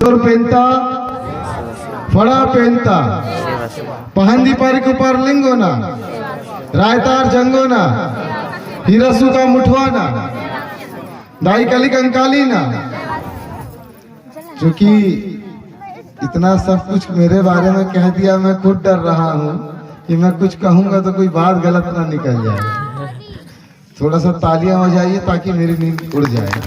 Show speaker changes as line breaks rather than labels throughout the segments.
तोर पेंता फड़ा पेंता पहंदी पर कुपर लिंगोना रायतार जंगोना हिरसु का मुठवाना दाई कली कंकाली ना। क्योंकि इतना सब कुछ मेरे बारे में कह दिया, मैं खुद डर रहा हूँ कि मैं कुछ कहूंगा तो कोई बात गलत ना निकल जाए। थोड़ा सा तालियां हो जाइए ताकि मेरी नींद उड़ जाए।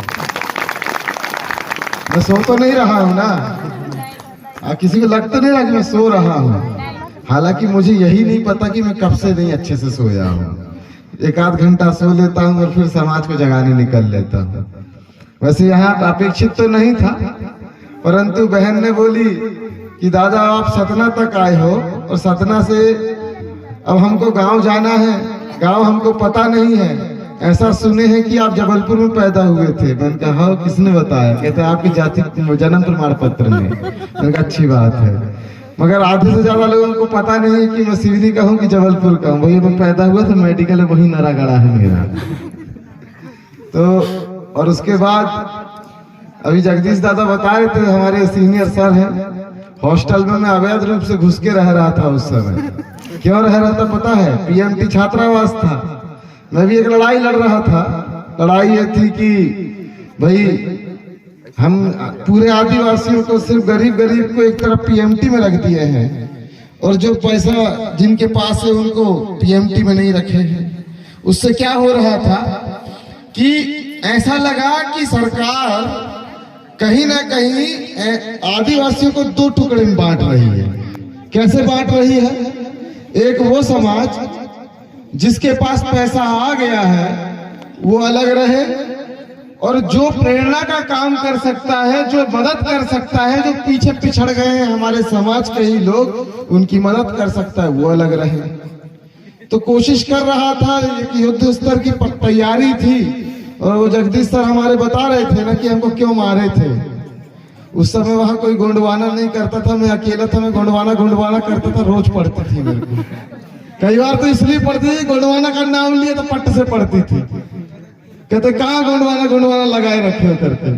मैं सो तो नहीं रहा हूँ ना, किसी को लग तो नहीं रहा कि मैं सो रहा हूँ। हालांकि मुझे यही नहीं पता कि मैं कब से नहीं अच्छे से सोया हूँ। एक आध घंटा सो लेता हूँ और फिर समाज को जगाने निकल लेता हूँ। वैसे यहाँ अपेक्षित तो नहीं था, परंतु बहन ने बोली कि दादा आप सतना तक आए हो और सतना से अब हमको गांव जाना है, गांव हमको पता नहीं है, ऐसा सुने हैं कि आप जबलपुर में पैदा हुए थे। मैंने कहा हाँ, किसने बताया? कहते आपकी जाति जन्म प्रमाण पत्र में। मैंने कहा अच्छी बात है, मगर आधे से ज्यादा लोगों को पता नहीं है कि मैं सिवनी का हूँ कि जबलपुर का हूँ। वही मैं पैदा हुआ था, मेडिकल है वही नरा गड़ा है मेरा। तो और उसके बाद अभी जगदीश दादा बता रहे थे, हमारे सीनियर सर हैं, हॉस्टल में मैं अवैध रूप से घुस के रह रहा था उस समय। क्यों रह रहा था पता है? पीएमटी छात्रावास था। मैं भी एक लड़ाई लड़ रहा था। लड़ाई ये थी कि भाई हम पूरे आदिवासियों को, सिर्फ गरीब गरीब को एक तरफ पीएमटी में रख दिए हैं और जो पैसा जिनके पास है उनको पीएमटी में नहीं रखे हैं। उससे क्या हो रहा था कि ऐसा लगा कि सरकार कहीं ना कहीं आदिवासियों को दो टुकड़े में बांट रही है। कैसे बांट रही है? एक वो समाज जिसके पास पैसा आ गया है वो अलग रहे, और जो प्रेरणा का काम कर सकता है, जो मदद कर सकता है, जो पीछे पिछड़ गए हैं हमारे समाज के ही लोग, उनकी मदद कर सकता है, वो अलग रहे। तो कोशिश कर रहा था, एक युद्ध स्तर की तैयारी थी। और वो जगदीश सर हमारे बता रहे थे ना कि हमको क्यों मारे थे। उस समय वहां कोई गोंडवाना नहीं करता था, मैं अकेला था। मैं गोंडवाना करता था, रोज पढ़ती थी मेरे को। कई बार तो इसलिए पढ़ती थी, गोंडवाना का नाम लिया तो पट्ट से पढ़ती थी। कहते कहाँ गोंडवाना लगाए रखे हो करके।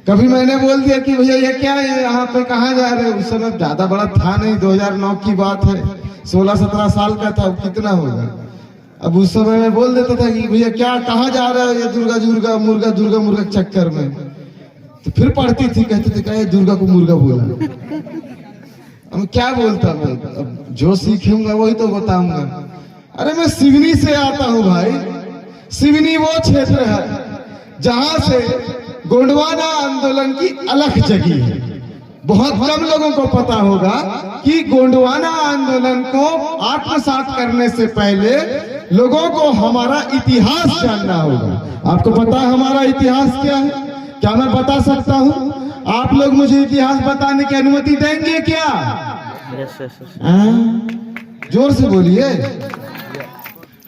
कभी मैंने बोल दिया कि भैया ये क्या है, यहाँ पे कहाँ जा रहे हो? उस समय ज्यादा बड़ा था नहीं, 2009 की बात है, 16-17 साल का था, कितना होगा। अब उस समय मैं बोल देता था कि भैया क्या, कहाँ जा रहे हो? ये दुर्गा मुर्गा चक्कर में। तो फिर पढ़ती थी, कहते थे क्या दुर्गा को मुर्गा बोला। अब क्या बोलता मैं? अब जो सीखूंगा वही तो बताऊंगा। अरे मैं सिवनी से आता हूँ भाई। सिवनी वो क्षेत्र है जहां से गोंडवाना आंदोलन की अलख जगी है। बहुत कम लोगों को पता होगा कि गोंडवाना आंदोलन को आत्मसात करने से पहले लोगों को हमारा इतिहास जानना होगा। आपको पता है हमारा इतिहास क्या है? क्या मैं बता सकता हूँ? आप लोग मुझे इतिहास बताने की अनुमति देंगे क्या? जोर से बोलिए,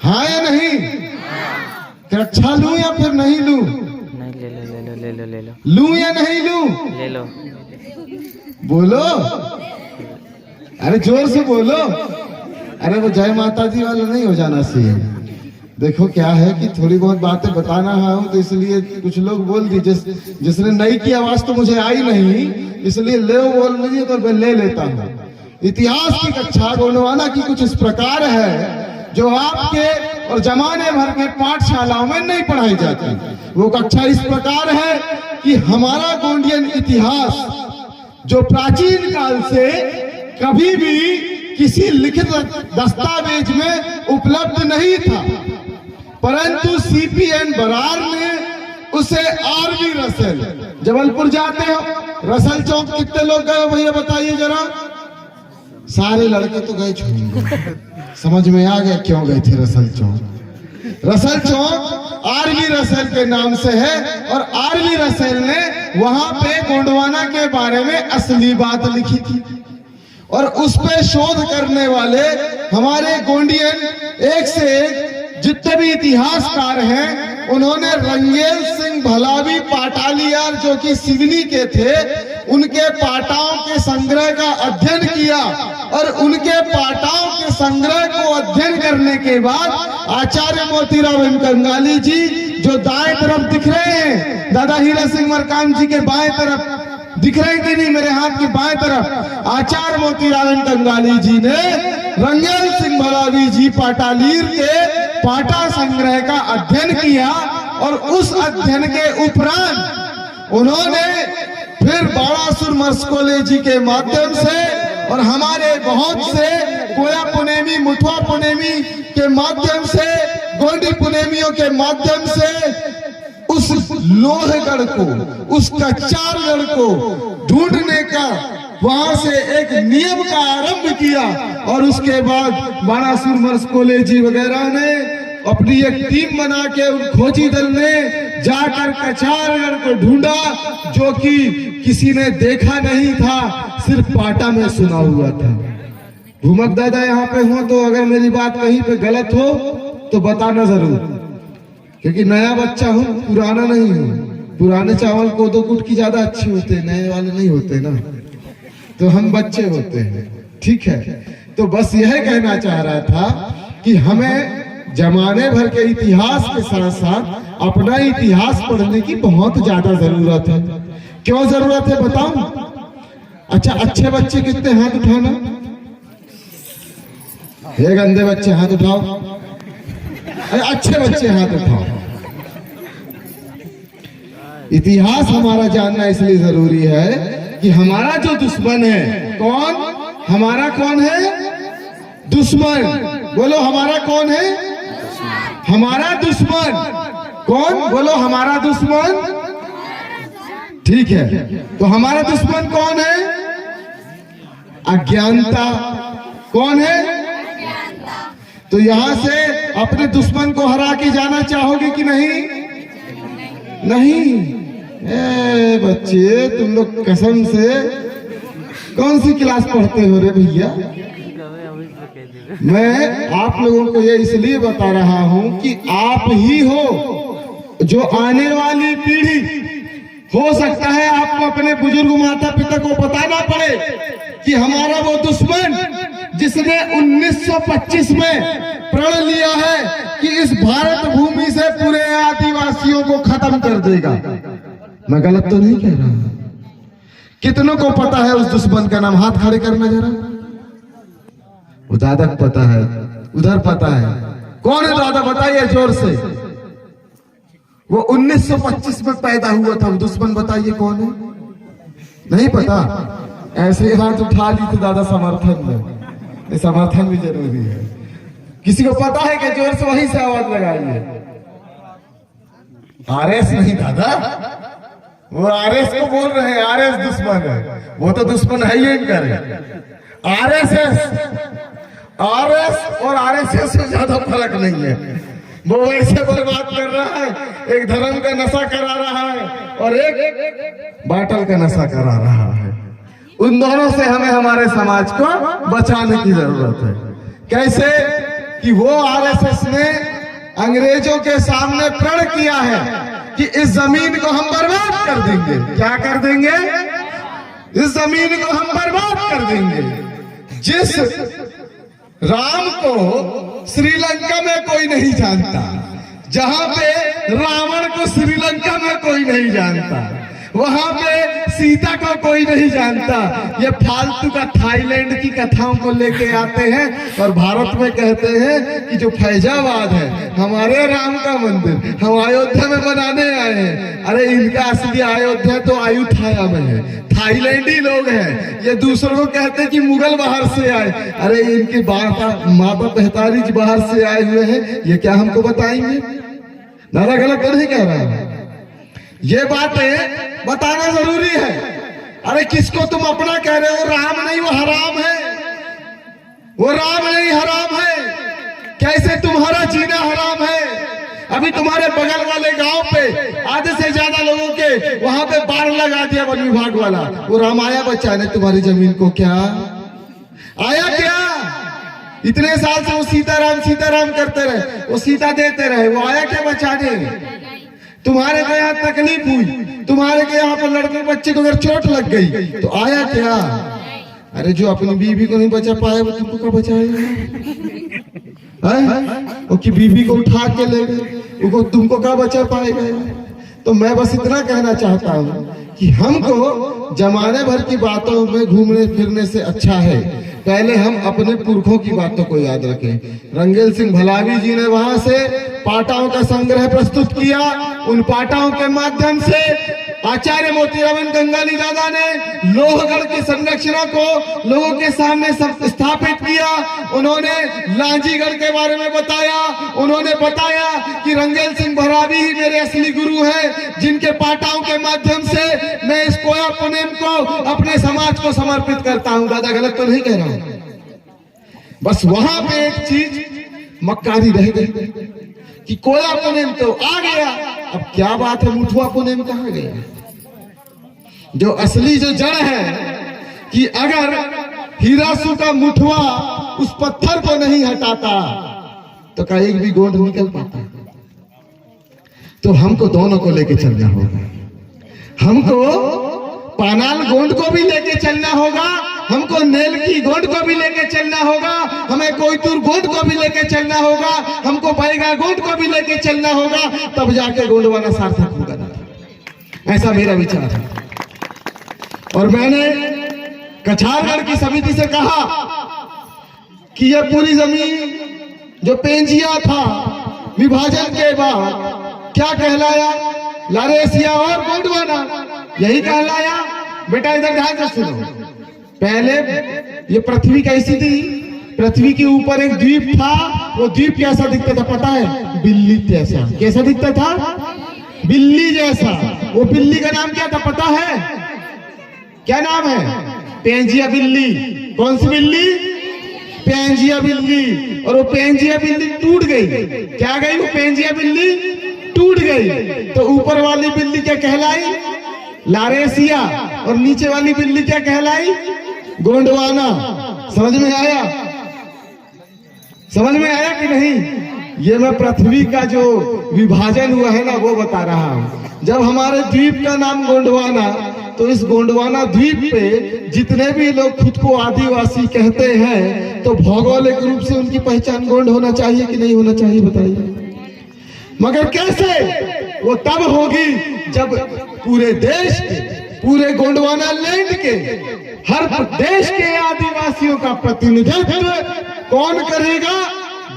हाँ या नहीं? क्या अच्छा लूं या फिर नहीं लूं? ले लो। लूं या नहीं लूं? ले लो। बोलो, अरे जोर से बोलो। अरे वो जय माता दी वाला नहीं हो जाना चाहिए। देखो क्या है कि थोड़ी बहुत बातें बताना हूं तो इसलिए कुछ लोग बोल दी, जिसने नहीं की आवाज तो मुझे आई नहीं, इसलिए ले बोल लीजिए तो मैं ले लेता हूं। इतिहास की कक्षा गोंडवाना की कुछ इस प्रकार है जो आपके और जमाने भर के पाठशालाओं में नहीं पढ़ाई जाती। वो कक्षा इस प्रकार है कि हमारा गोंडियन इतिहास जो प्राचीन काल से कभी भी किसी लिखित दस्तावेज में उपलब्ध नहीं था, परंतु सीपीएन बरार ने उसे आरवी रसेल, जबलपुर जाते हो रसल चौक कितने लोग गए भैया बताइए जरा? सारे लड़के तो गए, समझ में आ गया क्यों गए थे रसल चौक। रसल चौक आरवी रसेल के नाम से है और आरवी रसेल ने वहां पे गोंडवाना के बारे में असली बात लिखी थी और उस पे शोध करने वाले हमारे गोंडियन एक से एक जितने भी इतिहासकार हैं, उन्होंने रंगेल सिंह भलावी पाटालियार जो कि सिवनी के थे, उनके पाटाओं के संग्रह का अध्ययन किया और उनके पाटाओं के संग्रह को अध्ययन करने के बाद आचार्य मोतीराम कंगाली जी जो दाएं तरफ दिख रहे हैं, दादा हीरा सिंह मरकाम जी के बाएं तरफ दिख रहे कि नहीं मेरे हाथ की बाएं तरफ आचार्य मोतीराम कंगाली जी ने रंगेल सिंह भलावी जी पाटालीर के पाटा संग्रह का अध्ययन किया और उस अध्ययन के उपरांत उन्होंने फिर बाणासुर मर्सकोले के माध्यम से और हमारे बहुत से कोया पुनेमी, मुठवा पुनेमी के माध्यम से, गोंडी पुनेमियों के माध्यम से उस लोहगढ़ को, उस कच्चारगढ़ को ढूंढने का वहां से एक नियम का आरंभ किया और उसके बाद बाणासुर मर्सकोले जी वगैरह ने अपनी एक टीम बना के उन खोजी दल ने जाकर कचारगढ़ को ढूंढा, जो कि किसी ने देखा नहीं था, सिर्फ पाटा में सुना हुआ था। भूमक दादा यहाँ पे हो तो अगर मेरी बात कहीं पे गलत हो तो बताना जरूर, क्योंकि नया बच्चा हूँ, पुराना नहीं हूँ। पुराने चावल कोदो कुट की ज्यादा अच्छे होते हैं, नए वाले नहीं होते ना, तो हम बच्चे होते हैं, ठीक है। तो बस यह कहना चाह रहा था कि हमें जमाने भर के इतिहास के साथ साथ अपना इतिहास पढ़ने की बहुत ज्यादा जरूरत है। क्यों जरूरत है बताऊं? अच्छा, अच्छे बच्चे कितने हाथ उठाना? ये गंदे बच्चे हाथ उठाओ, अच्छे बच्चे हाथ उठाओ। इतिहास हमारा जानना इसलिए जरूरी है कि हमारा जो दुश्मन है, कौन हमारा, कौन है दुश्मन? बोलो हमारा कौन है? हमारा दुश्मन कौन? बोलो हमारा दुश्मन। ठीक है, तो हमारा दुश्मन कौन है? अज्ञानता। कौन है? तो यहां से अपने दुश्मन को हरा के जाना चाहोगे कि नहीं? नहीं। ए बच्चे, तुम लोग कसम से कौन सी क्लास पढ़ते हो रे भैया? मैं आप लोगों को ये इसलिए बता रहा हूं कि आप ही हो जो आने वाली पीढ़ी, हो सकता है आपको अपने बुजुर्ग माता पिता को बताना पड़े कि हमारा वो दुश्मन जिसने 1925 में प्रण लिया है कि इस भारत भूमि से पूरे आदिवासियों को खत्म कर देगा। मैं गलत तो नहीं कह रहा? कितनों को पता है उस दुश्मन का नाम? हाथ खड़े करना जरा। वो दादा को पता है, उधर पता है। कौन है दादा? बताइए जोर से। वो 1925 में पैदा हुआ था, वो दुश्मन बताइए कौन है? नहीं पता? ऐसे हाथ उठा ली तो दादा समर्थन में, समर्थन भी जरूरी है। किसी को पता है कि जोर से वहीं से आवाज लगाइए। आरएस नहीं दादा, वो आरएस को बोल रहे हैं, आरएस दुश्मन है। वो तो दुश्मन है ही करे। आरएस और आरएसएस में ज्यादा फर्क नहीं है। वो वैसे बर्बाद कर रहा है, एक धर्म का नशा करा रहा है और एक बाटल का नशा करा रहा है। उन दोनों से हमें हमारे समाज को बचाने की जरूरत है। कैसे? कि वो आरएसएस ने अंग्रेजों के सामने प्रण किया है कि इस जमीन को हम बर्बाद कर देंगे। क्या कर देंगे? इस जमीन को हम बर्बाद कर देंगे। जिस राम को श्रीलंका में कोई नहीं जानता, जहां पे रावण को श्रीलंका में कोई नहीं जानता, वहां पे सीता को कोई नहीं जानता। ये फालतू का थाईलैंड की कथाओं को लेके आते हैं और भारत में कहते हैं कि जो फैजाबाद है हमारे राम का मंदिर, हम अयोध्या में बनाने आए हैं। अरे इनका असली अयोध्या तो अयुठाया में है, थाईलैंडी लोग हैं। ये दूसरों को कहते हैं कि मुगल बाहर से आए। अरे इनकी माता पहतारी जी बाहर से आए हुए हैं, ये क्या हमको बताएंगे? दादा गलत नहीं कह रहा है, ये बातें बताना जरूरी है। अरे किसको तुम अपना कह रहे हो? राम नहीं, वो हराम है। वो राम नहीं, हराम है। कैसे तुम्हारा जीना हराम है? अभी तुम्हारे बगल वाले गांव पे आधे से ज्यादा लोगों के वहां पे बाढ़ लगा दिया वन विभाग वाला। वो राम आया बचाने तुम्हारी जमीन को? क्या आया? क्या इतने साल से वो सीताराम सीताराम करते रहे, वो सीता देते रहे, वो आया क्या बचाने? तुम्हारे को यहाँ तकलीफ हुई, तुम्हारे के यहाँ पर लड़के बच्चे को अगर चोट लग गई तो आया क्या? अरे जो अपनी बीवी को नहीं बचा पाया वो तुमको क्या बचाएगा? वो की बीवी को उठा के ले गए, वो तुमको क्या बचा पाएगा? तो मैं बस इतना कहना चाहता हूँ कि हमको जमाने भर की बातों में घूमने फिरने से अच्छा है पहले हम अपने पुरखों की बातों को याद रखें। रंगेल सिंह भलावी जी ने वहां से पाटाओं का संग्रह प्रस्तुत किया। उन पाटाओं के माध्यम से आचार्य मोतीराम गंगाली दादा ने लोहगढ़ की संरचना को लोगों के सामने स्थापित किया। उन्होंने लांजीगढ़ के बारे में बताया। उन्होंने बताया कि रंगेल सिंह भलावी ही मेरे असली गुरु हैं, जिनके पाटाओं के माध्यम से मैं इस कोया पुनेम को अपने समाज को समर्पित करता हूं। दादा गलत तो नहीं कह रहा हूं। बस वहां पे एक चीज मक्कारी रह गई कि कोया पुनेम तो आ गया, अब क्या बात है मुठुआ पुनेम कहां गया? जो असली जो जड़ है कि अगर हीरासू का मुठुआ उस पत्थर को नहीं हटाता तो का एक भी गोंद निकल पाता। तो हमको दोनों को लेके चलना होगा। हमको पानाल गोंड को भी लेके चलना होगा, हमको नेलकी गोंड को भी लेके चलना होगा, हमें कोयतुर गोंड को भी लेके चलना होगा, हमको बैगा गोंड को भी लेके चलना होगा, तब जाके गोंडवाना सार्थक होगा। ऐसा मेरा विचार है। और मैंने कछारगढ़ की समिति से कहा कि यह पूरी जमीन जो पेंजिया था विभाजन के बाद क्या कहलाया? लारेसिया और गोंडवाना, यही कहलाया। बेटा इधर ध्यान से सुनो। पहले ये पृथ्वी कैसी थी? पृथ्वी के ऊपर एक द्वीप था। वो द्वीप कैसा दिखता था पता है? बिल्ली जैसा। कैसा दिखता था? बिल्ली जैसा। वो बिल्ली का नाम क्या था पता है? क्या नाम है? पेंजिया बिल्ली। कौन सी बिल्ली? पेंजिया बिल्ली। और वो पेंजिया बिल्ली टूट गई। क्या गई? वो पेंजिया बिल्ली टूट गई। तो ऊपर वाली बिल्ली क्या कहलाई? लारेसिया। और नीचे वाली बिल्ली क्या कहलाई? गोंडवाना। समझ में आया? समझ में आया कि नहीं? ये मैं पृथ्वी का जो विभाजन हुआ है ना वो बता रहा हूं। जब हमारे द्वीप का नाम गोंडवाना, तो इस गोंडवाना द्वीप पे जितने भी लोग खुद को आदिवासी कहते हैं तो भौगोलिक रूप से उनकी पहचान गोंड होना चाहिए कि नहीं होना चाहिए बताइए? मगर कैसे? वो तब होगी जब पूरे देश के, पूरे गोंडवाना लैंड के हर देश के आदिवासियों का प्रतिनिधित्व कौन करेगा?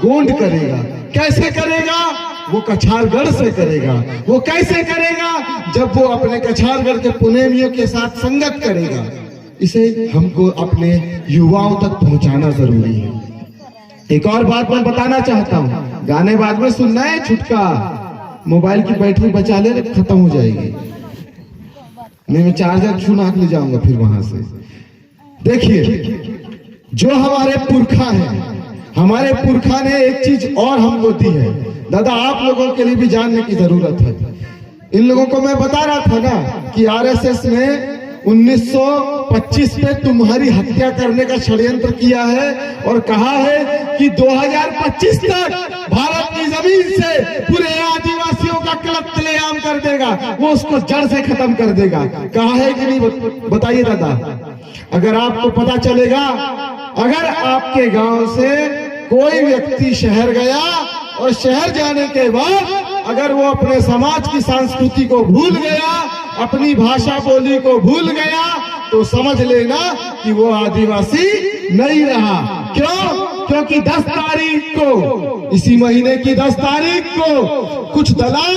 गोंड करेगा। कैसे करेगा? वो कछारगढ़ से करेगा। वो कैसे करेगा? जब वो अपने कछारगढ़ के पुनेमियों के साथ संगत करेगा। इसे हमको अपने युवाओं तक पहुंचाना जरूरी है। एक और बात मैं बताना चाहता हूँ, गाने बाद में सुनना है, छुटका मोबाइल की बैटरी बचा ले, खत्म हो जाएगी। नहीं मैं चार्जर छूना ले जाऊंगा फिर वहां से। देखिए जो हमारे पुरखा है, हमारे पुरखा ने एक चीज और हमको दी है। दादा आप लोगों के लिए भी जानने की जरूरत है। इन लोगों को मैं बता रहा था ना कि आरएसएस ने 1925 पे तुम्हारी हत्या करने का षड्यंत्र किया है और कहा है कि 2025 तक भारत की जमीन से पूरे आदिवासियों का कत्लेआम कर देगा, वो उसको जड़ से खत्म कर देगा। कहा है कि नहीं बताइए दादा? अगर आपको पता चलेगा, अगर आपके गांव से कोई व्यक्ति शहर गया और शहर जाने के बाद अगर वो अपने समाज की संस्कृति को भूल गया, अपनी भाषा बोली को भूल गया, तो समझ लेना कि वो आदिवासी नहीं रहा। क्यों? क्योंकि 10 तारीख को, इसी महीने की 10 तारीख को कुछ दलाल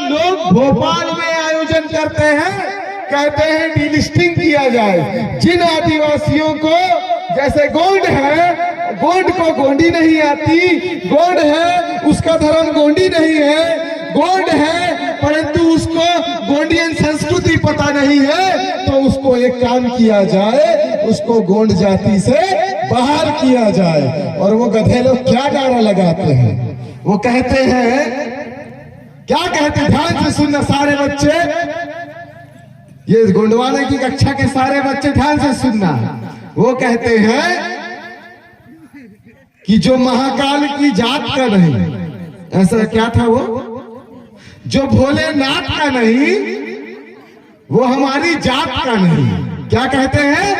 लोग भोपाल में आयोजन करते हैं। कहते हैं डीलिस्टिंग किया जाए। जिन आदिवासियों को, जैसे गोंड है, गोंड को गोंडी नहीं आती, गोंड है उसका धर्म गोंडी नहीं है, गोंड है परंतु उसको गोंडियन संस्कृति पता नहीं है, तो उसको एक काम किया जाए, उसको गोंड जाति से बाहर किया जाए। और वो गधे लोग क्या नारा लगाते हैं? वो कहते हैं, क्या कहते हैं? ध्यान से सुनना सारे बच्चे, ये गोंडवाने की कक्षा के सारे बच्चे ध्यान से सुनना। वो कहते हैं कि जो महाकाल की जात का नहीं, ऐसा क्या था वो? जो भोलेनाथ का नहीं, वो हमारी जात का नहीं। क्या कहते हैं?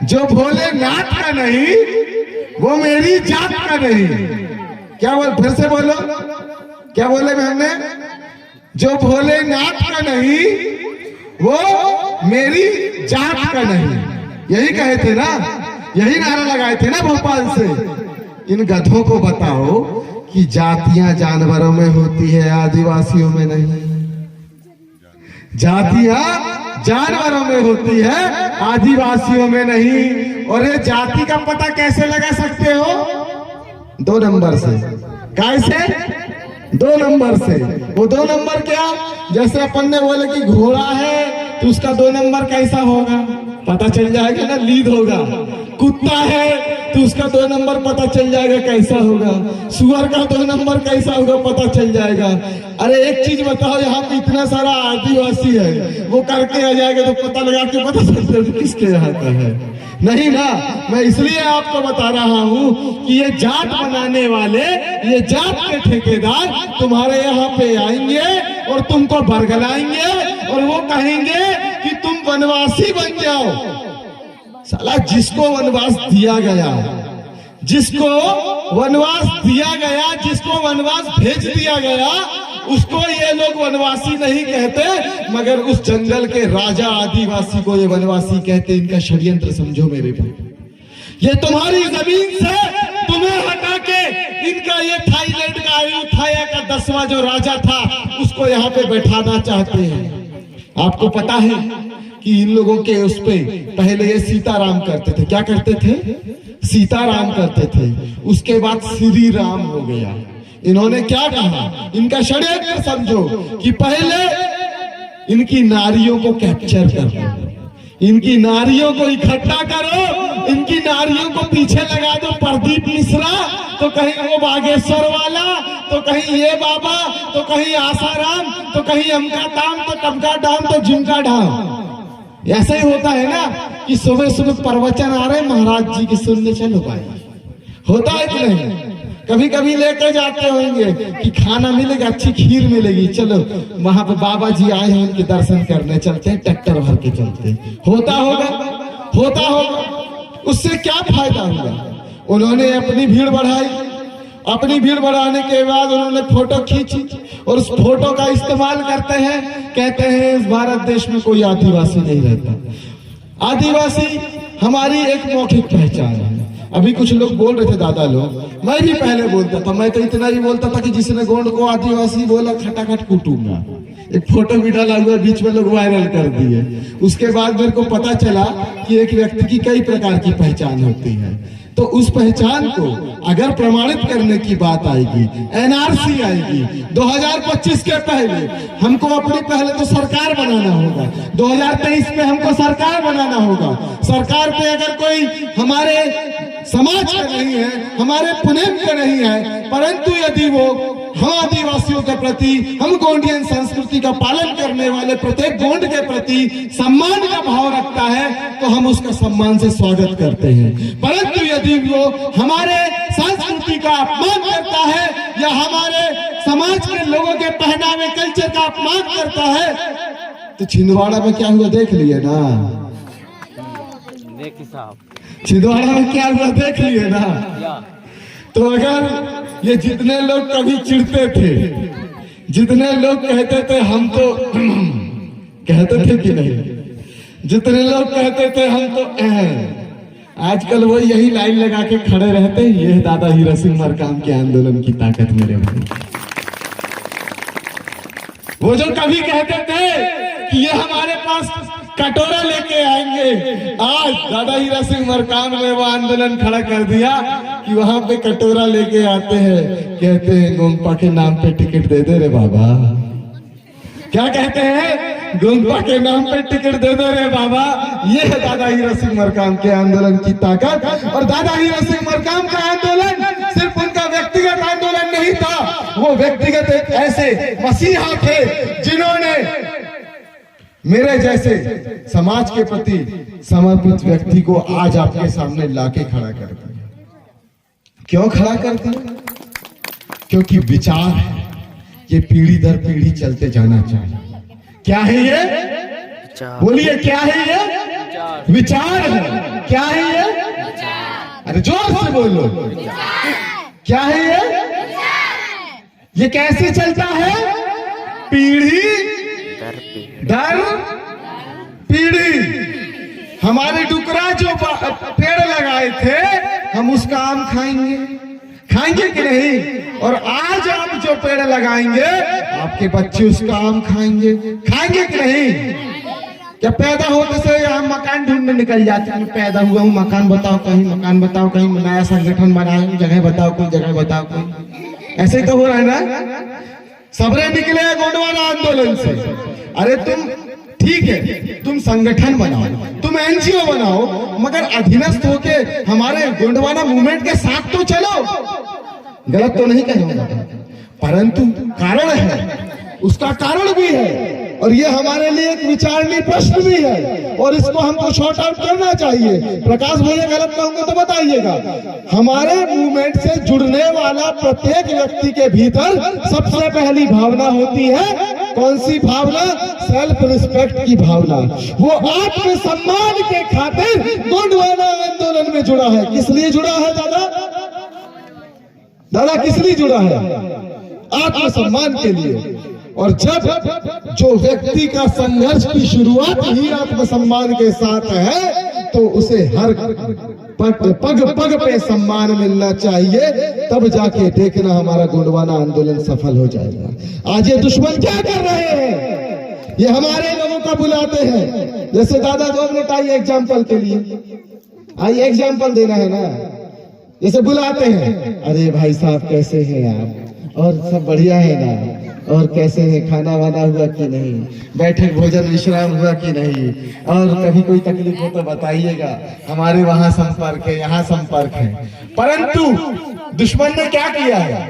जो भोलेनाथ का नहीं, वो मेरी जात का नहीं। क्या बोल? फिर से बोलो, क्या बोले हमने? जो भोलेनाथ का नहीं वो मेरी जात का नहीं, यही कहे थे ना, यही नारा लगाए थे ना भोपाल से। इन गधों को बताओ कि जातियां जानवरों में होती है, आदिवासियों में नहीं। जातियां जानवरों में होती है, आदिवासियों में नहीं। और ये जाति का पता कैसे लगा सकते हो? 2 नंबर से। कैसे? 2 नंबर से। वो 2 नंबर क्या? जैसे अपन ने बोले कि घोड़ा है तो उसका 2 नंबर कैसा होगा पता चल जाएगा ना, लीद होगा। कुत्ता है तो उसका 2 नंबर पता चल जाएगा कैसा होगा। सुअर का 2 नंबर कैसा होगा पता चल जाएगा। अरे एक चीज बताओ, यहाँ पे इतना सारा आदिवासी है, वो करके आ जाएगा तो पता लगा के पता चल जाएगा किसके यहाँ का है। नहीं ना, मैं इसलिए आपको बता रहा हूँ कि ये जात बनाने वाले, ये जात के ठेकेदार तुम्हारे यहाँ पे आएंगे और तुमको बरगलाएंगे और वो कहेंगे कि तुम वनवासी बन जाओ। साला जिसको वनवास दिया गया, जिसको वनवास दिया गया, जिसको वनवास भेज दिया गया, उसको ये लोग वनवासी नहीं कहते, मगर उस जंगल के राजा आदिवासी को ये वनवासी कहते। इनका षड्यंत्र समझो मेरे भाई। ये तुम्हारी जमीन से तुम्हें हटा के इनका ये थाईलैंड का अयुथाया का 10वां जो राजा था उसको यहाँ पे बैठाना चाहते हैं। आपको पता है कि इन लोगों के उस पे पहले ये सीताराम करते थे। क्या करते थे? सीताराम करते थे। उसके बाद श्री राम हो गया। इन्होंने क्या कहा? इनका षड्यंत्र समझो कि पहले इनकी नारियों को कैप्चर करो, इनकी नारियों को इकट्ठा करो, इनकी नारियों को पीछे लगा दो। प्रदीप मिश्रा तो कहीं वो बागेश्वर वाला, तो कहीं ये बाबा, तो कहीं आसाराम, तो कहीं अमका धाम, तो टमका धाम, तो झुमका धाम। ऐसा ही होता है ना कि सुबह सुबह प्रवचन आ रहे महाराज जी के सुनने चलो भाई। होता है कि नहीं? कभी कभी लेके जाते होंगे कि खाना मिलेगा, अच्छी खीर मिलेगी, चलो वहां पे बाबा जी आए हैं उनके दर्शन करने चलते हैं, ट्रैक्टर भर के चलते हैं। होता होगा, होता होगा। उससे क्या फायदा हुआ? उन्होंने अपनी भीड़ बढ़ाई, अपनी भीड़ बढ़ाने के बाद उन्होंने फोटो खींची और उस फोटो का इस्तेमाल करते हैं। कहते हैं इस भारत देश में कोई आदिवासी नहीं रहता। आदिवासी हमारी एक मौखिक पहचान है। अभी कुछ लोग बोल रहे थे, दादा लोग, मैं भी पहले बोलता था, मैं तो इतना ही बोलता था कि जिसने गोंड को आदिवासी बोला खटाखट कूटूंगा। एक फोटो भी डाला हुआ बीच में लोग वायरल कर दिए। उसके बाद मेरे को पता चला कि एक व्यक्ति की कई प्रकार की पहचान होती है, तो उस पहचान को अगर प्रमाणित करने की बात आएगी, एनआरसी आएगी 2025 के पहले, हमको अपनी पहले तो सरकार बनाना होगा। 2023 में हमको सरकार बनाना होगा। सरकार पे अगर कोई हमारे समाज का नहीं है, हमारे पुनेम का नहीं है, परंतु यदि वो हम आदिवासियों के प्रति, हम गोंडियन संस्कृति का पालन करने वाले प्रत्येक गोंड के प्रति सम्मान का भाव रखता है तो हम उसका सम्मान से स्वागत करते हैं। परंतु यदि वो हमारे संस्कृति का अपमान करता है या हमारे समाज के लोगों के पहनावे कल्चर का अपमान करता है तो छिंदवाड़ा में क्या हुआ देख लिए ना,
देखिए साहब,
छिंदवाड़ा में क्या हुआ देख लिए ना। तो अगर ये जितने लोग कभी चिढ़ते थे, जितने लोग कहते थे हम तो कहते थे कि नहीं, जितने लोग कहते थे हम तो आजकल वो यही लाइन लगा के खड़े रहते। ये दादा हीरा सिंह मरकाम के आंदोलन की ताकत मेरे भाई। वो जो कभी कहते थे कि ये हमारे पास कटोरा लेके आएंगे, आज दादा हीरा सिंह मरकाम ने वो आंदोलन खड़ा कर दिया कि वहां पे कटोरा लेके आते हैं। कहते हैं गोंगपा के नाम पे टिकट दे दे रे बाबा। क्या कहते हैं? गोंगपा के नाम पे टिकट दे दो रे बाबा। ये है दादा हीरा सिंह मरकाम के आंदोलन की ताकत। और दादा हीरा सिंह मरकाम का आंदोलन सिर्फ उनका व्यक्तिगत आंदोलन नहीं था, वो व्यक्तिगत एक ऐसे मसीहा थे जिन्होंने मेरे जैसे समाज के प्रति समर्पित व्यक्ति को आज आपके सामने लाके खड़ा कर दिया। क्यों खड़ा कर दिया? क्योंकि विचार है, ये पीढ़ी दर पीढ़ी चलते जाना चाहिए। क्या है ये? बोलिए क्या है ये? विचार है। क्या है ये? अरे जोर से बोलो। क्या है ये? ये कैसे चलता है? पीढ़ी दर पीढ़ी। हमारे डुकरा जो पेड़ लगाए थे, हम उसका आम खाएंगे, खाएंगे कि नहीं? और आज आप जो पेड़ लगाएंगे, आपके बच्चे उसका आम खाएंगे, खाएंगे कि नहीं? क्या पैदा होने से हम मकान ढूंढने निकल जाते हैं, पैदा हुआ हूँ मकान बताओ कहीं, मकान बताओ कहीं, नया संगठन बनाए, जगह बताओ कोई, जगह बताओ कोई। ऐसे ही तो हो रहा है ना। सबरे निकले गोंडवाना आंदोलन से। अरे तुम ठीक है, तुम संगठन बनाओ, तुम एनजीओ बनाओ, मगर अधीनस्थ होके हमारे गोंडवाना मूवमेंट के साथ तो चलो। गलत तो नहीं कहूंगा, परंतु कारण है, उसका कारण भी है, और ये हमारे लिए एक विचारणीय प्रश्न भी है, और इसको हमको शॉर्ट आउट करना चाहिए। प्रकाश भैया गलत कहूंगा तो बताइएगा। हमारे मूवमेंट से जुड़ने वाला प्रत्येक व्यक्ति के भीतर सबसे पहली भावना होती है, कौन सी भावना? सेल्फ रिस्पेक्ट की भावना। वो आत्मसम्मान के खातिर गोंडवाना आंदोलन में जुड़ा है। किस लिए जुड़ा है दादा? दादा किस लिए जुड़ा है? आत्मसम्मान के लिए। और जब जो व्यक्ति का संघर्ष की शुरुआत ही आत्मसम्मान के साथ है, तो उसे हर पग पग पे सम्मान मिलना चाहिए, तब जाके देखना हमारा गोंडवाना आंदोलन सफल हो जाएगा। आज ये दुश्मन क्या कर रहे हैं? ये हमारे लोगों का बुलाते हैं। जैसे दादा 2 मिनट आइए एग्जाम्पल के लिए, आइए एग्जाम्पल देना है ना। जैसे बुलाते हैं, अरे भाई साहब कैसे हैं आप, और सब बढ़िया है ना, और कैसे है, खाना वाना हुआ कि नहीं, बैठक भोजन विश्राम हुआ कि नहीं, और कभी कोई तकलीफ हो तो बताइएगा, हमारे वहां संपर्क है, यहाँ संपर्क है। परंतु दुश्मन ने क्या किया है?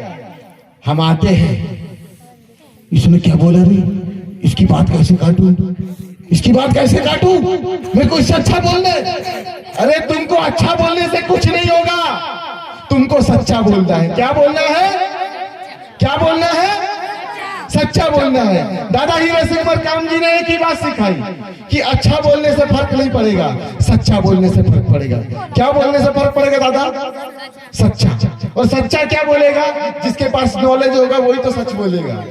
हम आते हैं, इसने क्या बोला रे, इसकी बात कैसे काटूं, इसकी बात कैसे काटूं, मेरे को इससे अच्छा बोलने। अरे तुमको अच्छा बोलने से कुछ नहीं होगा, तुमको सच्चा बोलना है। क्या बोलना है? क्या बोलना है? सच्चा बोलना है। दादा हीरा सिंह मरकाम जी ने एक ही बात सिखाई कि अच्छा बोलने से फर्क नहीं पड़ेगा, सच्चा बोलने से फर्क पड़ेगा। क्या बोलने से फर्क पड़ेगा दादा? सच्चा। और सच्चा क्या बोलेगा? जिसके पास नॉलेज होगा वही तो सच बोलेगा।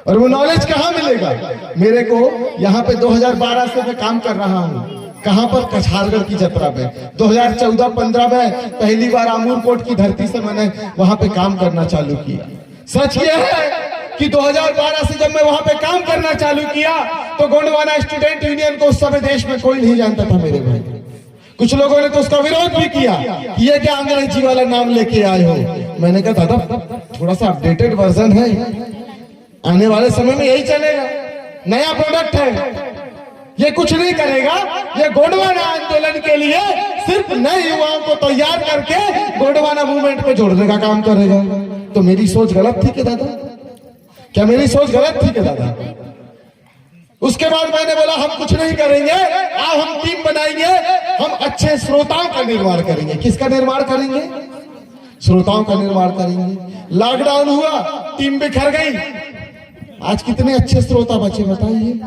और वो नॉलेज कहाँ मिलेगा? मेरे को यहाँ पे 2012 से मैं काम कर रहा हूँ। कहाँ पर? कछारगढ़ की जत्रा पे। 2014-15 में पहली बार आमूरकोट की धरती से मैंने वहां पे काम करना चालू किया। सच ये है कि 2012 से जब मैं वहां पे काम करना चालू किया, तो गोंडवाना स्टूडेंट यूनियन को उस समय देश में कोई नहीं जानता था मेरे भाई। कुछ लोगों ने तो उसका विरोध भी किया, ये क्या अंग्रेजी वाला नाम लेके आए हो। मैंने कहा दादा थोड़ा सा अपडेटेड वर्जन है, आने वाले समय में यही चलेगा, नया प्रोडक्ट है, ये कुछ नहीं करेगा, ये गोंडवाना आंदोलन के लिए सिर्फ नए युवाओं को तैयार करके गोंडवाना मूवमेंट में जोड़ने का काम करेगा। तो मेरी सोच गलत थी क्या दादा? क्या मेरी सोच गलत थी क्या दादा? उसके बाद मैंने बोला हम कुछ नहीं करेंगे, आओ हम टीम बनाएंगे, हम अच्छे श्रोताओं का निर्माण करेंगे। किसका निर्माण करेंगे? श्रोताओं का निर्माण करेंगे। लॉकडाउन हुआ, टीम बिखर गई। आज कितने अच्छे श्रोता बचे बताइए।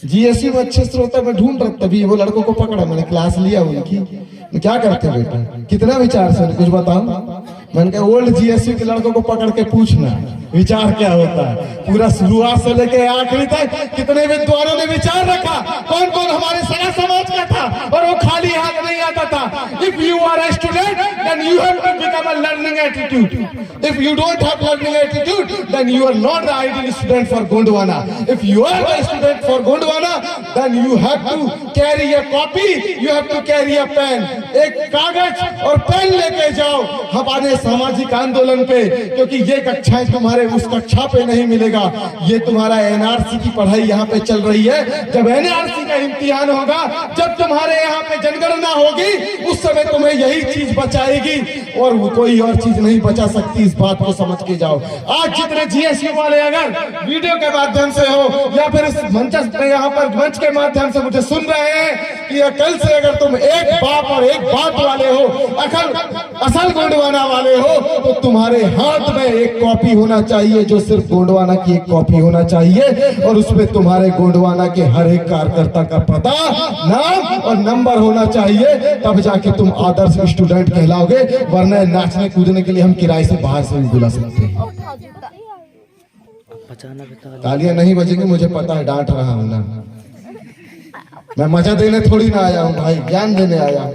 जीएसयू में अच्छे श्रोता में ढूंढ रहा, तभी वो लड़कों को पकड़ा, मैंने क्लास लिया उनकी। क्या करते बेटा, कितना विचार से कुछ बताओ। मैंने कहा ओल्ड जीएसयू के लड़कों को पकड़ के पूछना विचार क्या होता है, पूरा शुरुआत से लेके आखिरी तक कितने विद्वानों ने विचार रखा, कौन कौन हमारे सगा समाज का था, और वो खाली हाथ नहीं आता था। If you are a student then you have to become a learning attitude. If you don't have learning attitude then you are not the ideal student for Gondwana. If you are the student for Gondwana then you have to carry a copy, you have to carry a pen. एक कागज और pen लेके जाओ हमारे सामाजिक आंदोलन पे, क्योंकि ये कक्षाएं तुम्हारे उस कक्षा पे नहीं मिलेगा। ये तुम्हारा एनआरसी की पढ़ाई यहाँ पे चल रही है। जब एनआरसी का इम्तिहान होगा, जब तुम्हारे यहाँ पे जनगणना होगी, उस समय तुम्हें यही चीज बचाएगी और कोई और चीज नहीं बचा सकती। इस बात को समझ के जाओ। आज जितने जीएसयू वाले अगर वीडियो के माध्यम से हो या फिर इस मंच पे यहाँ पर मंच के माध्यम से मुझे सुन रहे हैं कि कल से अगर तुम एक बाप और एक बात वाले हो, असल गोंडवाना वाले हो, तो तुम्हारे हाथ में एक कॉपी होना चाहिए, जो सिर्फ गोंडवाना की एक कॉपी होना चाहिए, और उसमें तुम्हारे गोंडवाना के हर एक कार्यकर्ता का पता, नाम और नंबर होना चाहिए। तब जाके तुम आदर्श स्टूडेंट कहलाओगे, वरना नाचने कूदने के लिए हम किराए से बाहर से भी बुला सकते हैं। तालियां नहीं बजेंगी, मुझे पता है, डांट रहा हूं ना। मैं मजा देने थोड़ी ना आया हूं भाई, ज्ञान देने आया हूं।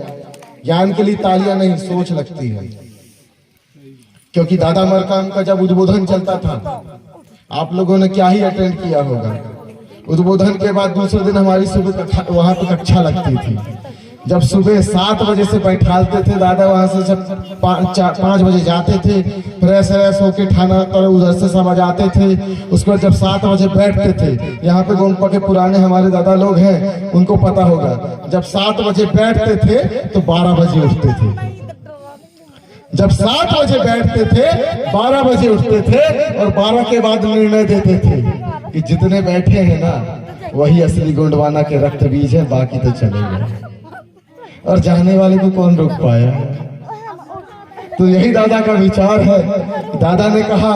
ज्ञान के लिए तालियां नहीं, सोच लगती है। क्योंकि दादा मरकाम का जब उद्बोधन चलता था, आप लोगों ने क्या ही अटेंड किया होगा। उद्बोधन के बाद दूसरे दिन हमारी सुबह वहां पे कक्षा लगती थी। जब सुबह 7 बजे से बैठालते थे दादा, वहां से जब 5 बजे जाते थे, फ्रेश होके खाना और उधर से सब आ जाते थे। उसके बाद जब 7 बजे बैठते थे, यहाँ पे गोंडपा के पुराने हमारे दादा लोग हैं, उनको पता होगा, जब 7 बजे बैठते थे तो 12 बजे उठते थे। जब 7 बजे बैठते थे 12 बजे उठते थे, और 12 के बाद निर्णय देते थे कि जितने बैठे हैं ना वही असली गोंडवाना के रक्त बीज है, बाकी तो चलेगा। और जाने वाले को कौन रोक पाया। तो यही दादा का विचार है। दादा ने कहा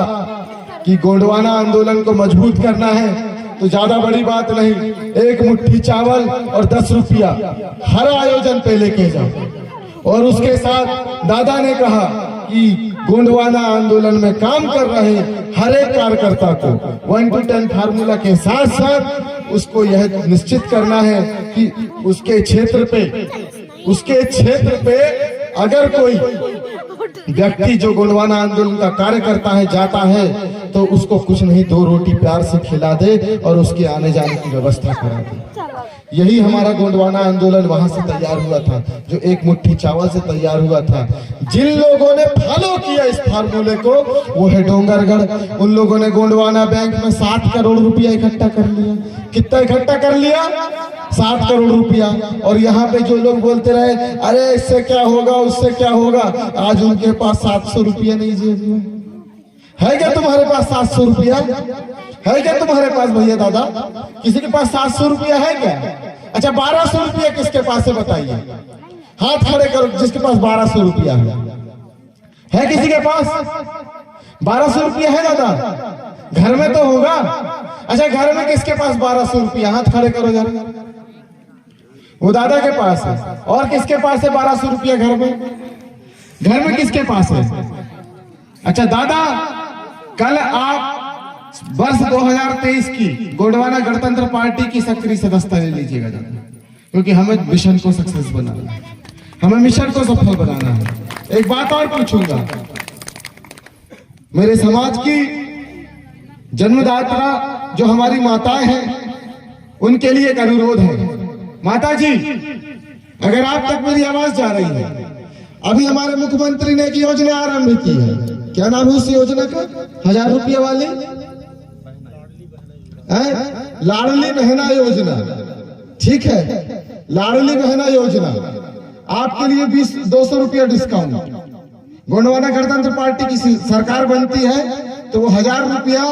कि गोंडवाना आंदोलन को मजबूत करना है तो ज्यादा बड़ी बात नहीं, 1 मुट्ठी चावल और 10 रुपया हर आयोजन पे लेके जाओ। और उसके साथ दादा ने कहा कि गोंडवाना आंदोलन में काम कर रहे हर एक कार्यकर्ता को 1 to 10 फार्मूला के साथ साथ उसको यह निश्चित करना है कि उसके क्षेत्र पे अगर कोई व्यक्ति जो गोंडवाना आंदोलन का कार्य करता है, जाता है, तो उसको कुछ नहीं 2 रोटी प्यार से खिला दे और उसके आने जाने की व्यवस्था करा दे। यही हमारा गोंडवाना आंदोलन वहां से तैयार हुआ था, जो 1 मुट्ठी चावल से तैयार हुआ था। जिन लोगों ने फॉलो किया इस फार्मूले को, वो है डोंगरगढ़। उन लोगों ने गोंडवाना बैंक में 7 करोड़ रुपया इकट्ठा कर लिया। कितना इकट्ठा कर लिया? 7 करोड़ रुपया। और यहाँ पे जो लोग बोलते रहे अरे इससे क्या होगा, उससे क्या होगा, आज उनके पास 700 रुपया नहीं जेब में है। क्या तुम्हारे पास 700 रुपया है? क्या तुम्हारे पास भैया दादा किसी के पास 700 रुपया है क्या? अच्छा 1200 रुपया किसके पास है बताइए, हाथ खड़े करो जिसके पास 1200 रुपया है किसी के पास? 1200 रुपया है दादा? घर में तो होगा। अच्छा घर में किसके पास 1200 रुपया? हाथ खड़े करो जरा। वो दादा के पास है। और किसके पास है 1200 रुपया घर में? घर में किसके पास है? अच्छा दादा, कल आप वर्ष 2023 की गोंडवाना गणतंत्र पार्टी की सक्रिय सदस्यता ले लीजिएगा, क्योंकि हमें मिशन को सक्सेस बनाना है, हमें मिशन को सफल बनाना है। एक बात और पूछूंगा, मेरे समाज की जन्मदाता जो हमारी माताएं हैं, उनके लिए एक अनुरोध है। माता जी, अगर आप तक मेरी आवाज जा रही है, अभी हमारे मुख्यमंत्री ने एक योजना आरंभ की है। क्या नाम है उस योजना का? 1000 रुपये वाली लाडली बहना योजना। ठीक है, लाडली बहना योजना आपके लिए 200 रुपया डिस्काउंट। गोंडवाना गणतंत्र पार्टी की सरकार बनती है तो वो 1000 रुपया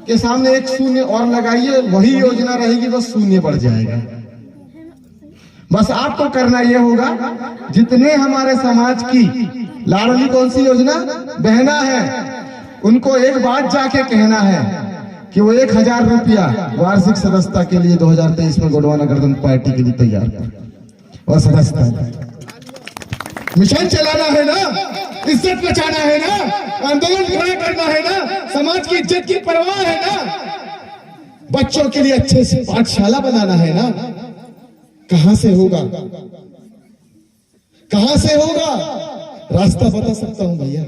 के सामने 1 शून्य और लगाइए, वही योजना रहेगी, बस शून्य बढ़ जाएगा। बस आपको करना यह होगा, जितने हमारे समाज की लाडली कौन सी योजना बहना है, उनको एक बात जाके कहना है कि वो 1000 रुपया वार्षिक सदस्यता के लिए 2023 में गोंडवाना गणतंत्र पार्टी के लिए तैयार कर। और सदस्यता मिशन चलाना है ना, इज्जत बचाना है ना, आंदोलन खड़ा करना है ना, समाज की इज्जत की परवाह है ना, बच्चों के लिए अच्छे से पाठशाला बनाना है ना। कहां से होगा? कहां से होगा? रास्ता बता सकता हूं भैया,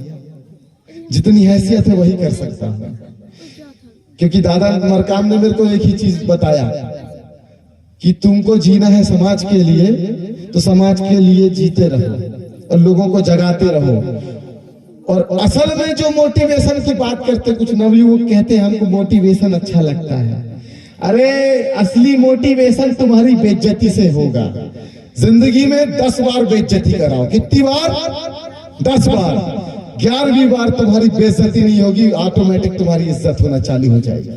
जितनी हैसियत है वही कर सकता हूं। क्योंकि दादा मरकाम ने मेरे को एक ही चीज बताया कि तुमको जीना है समाज के लिए, तो समाज के लिए जीते रहो और लोगों को जगाते रहो। और असल में जो मोटिवेशन की बात करते, कुछ नवयुवक कहते हैं हमको मोटिवेशन अच्छा लगता है। अरे असली मोटिवेशन तुम्हारी बेइज्जती से होगा। जिंदगी में 10 बार बेइज्जती कराओ। कितनी बार? 10 बार। 11वीं बार तुम्हारी बेइज्जती नहीं होगी, ऑटोमेटिक तुम्हारी इज्जत होना चालू हो जाएगी।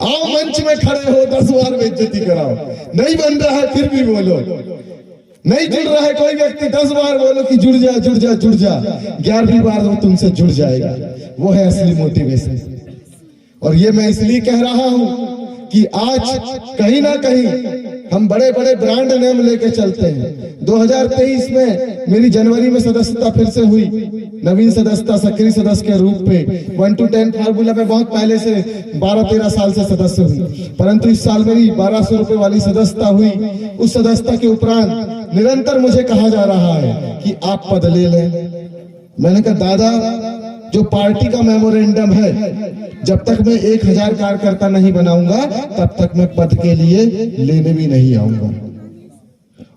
आओ मंच में खड़े हो, 10 बार बेइज्जती कराओ। नहीं बन रहा है फिर भी बोलो, नहीं जुड़ रहा है कोई व्यक्ति, 10 बार बोलो कि जुड़ जा जुड़ जा जुड़ जा। 11वीं बार वो तुमसे जुड़ जाएगा। वो है असली मोटिवेशन। और ये मैं इसलिए कह रहा हूं कि आज कहीं ना कहीं हम बड़े बड़े ब्रांड नेम लेके चलते हैं। 2023 में मेरी जनवरी में सदस्यता फिर से हुई, नवीन सदस्यता सक्रिय सदस्य के रूप में 1 to 10 फार्मूला में बहुत पहले से 12-13 साल से सदस्य हुई, परंतु इस साल मेरी 1200 रुपए वाली सदस्यता हुई। उस सदस्यता के उपरांत निरंतर मुझे कहा जा रहा है कि आप पद ले लें। मैंने कहा दादा, जो पार्टी का मेमोरेंडम है, जब तक मैं 1000 कार्यकर्ता नहीं बनाऊंगा तब तक मैं पद के लिए लेने भी नहीं आऊंगा।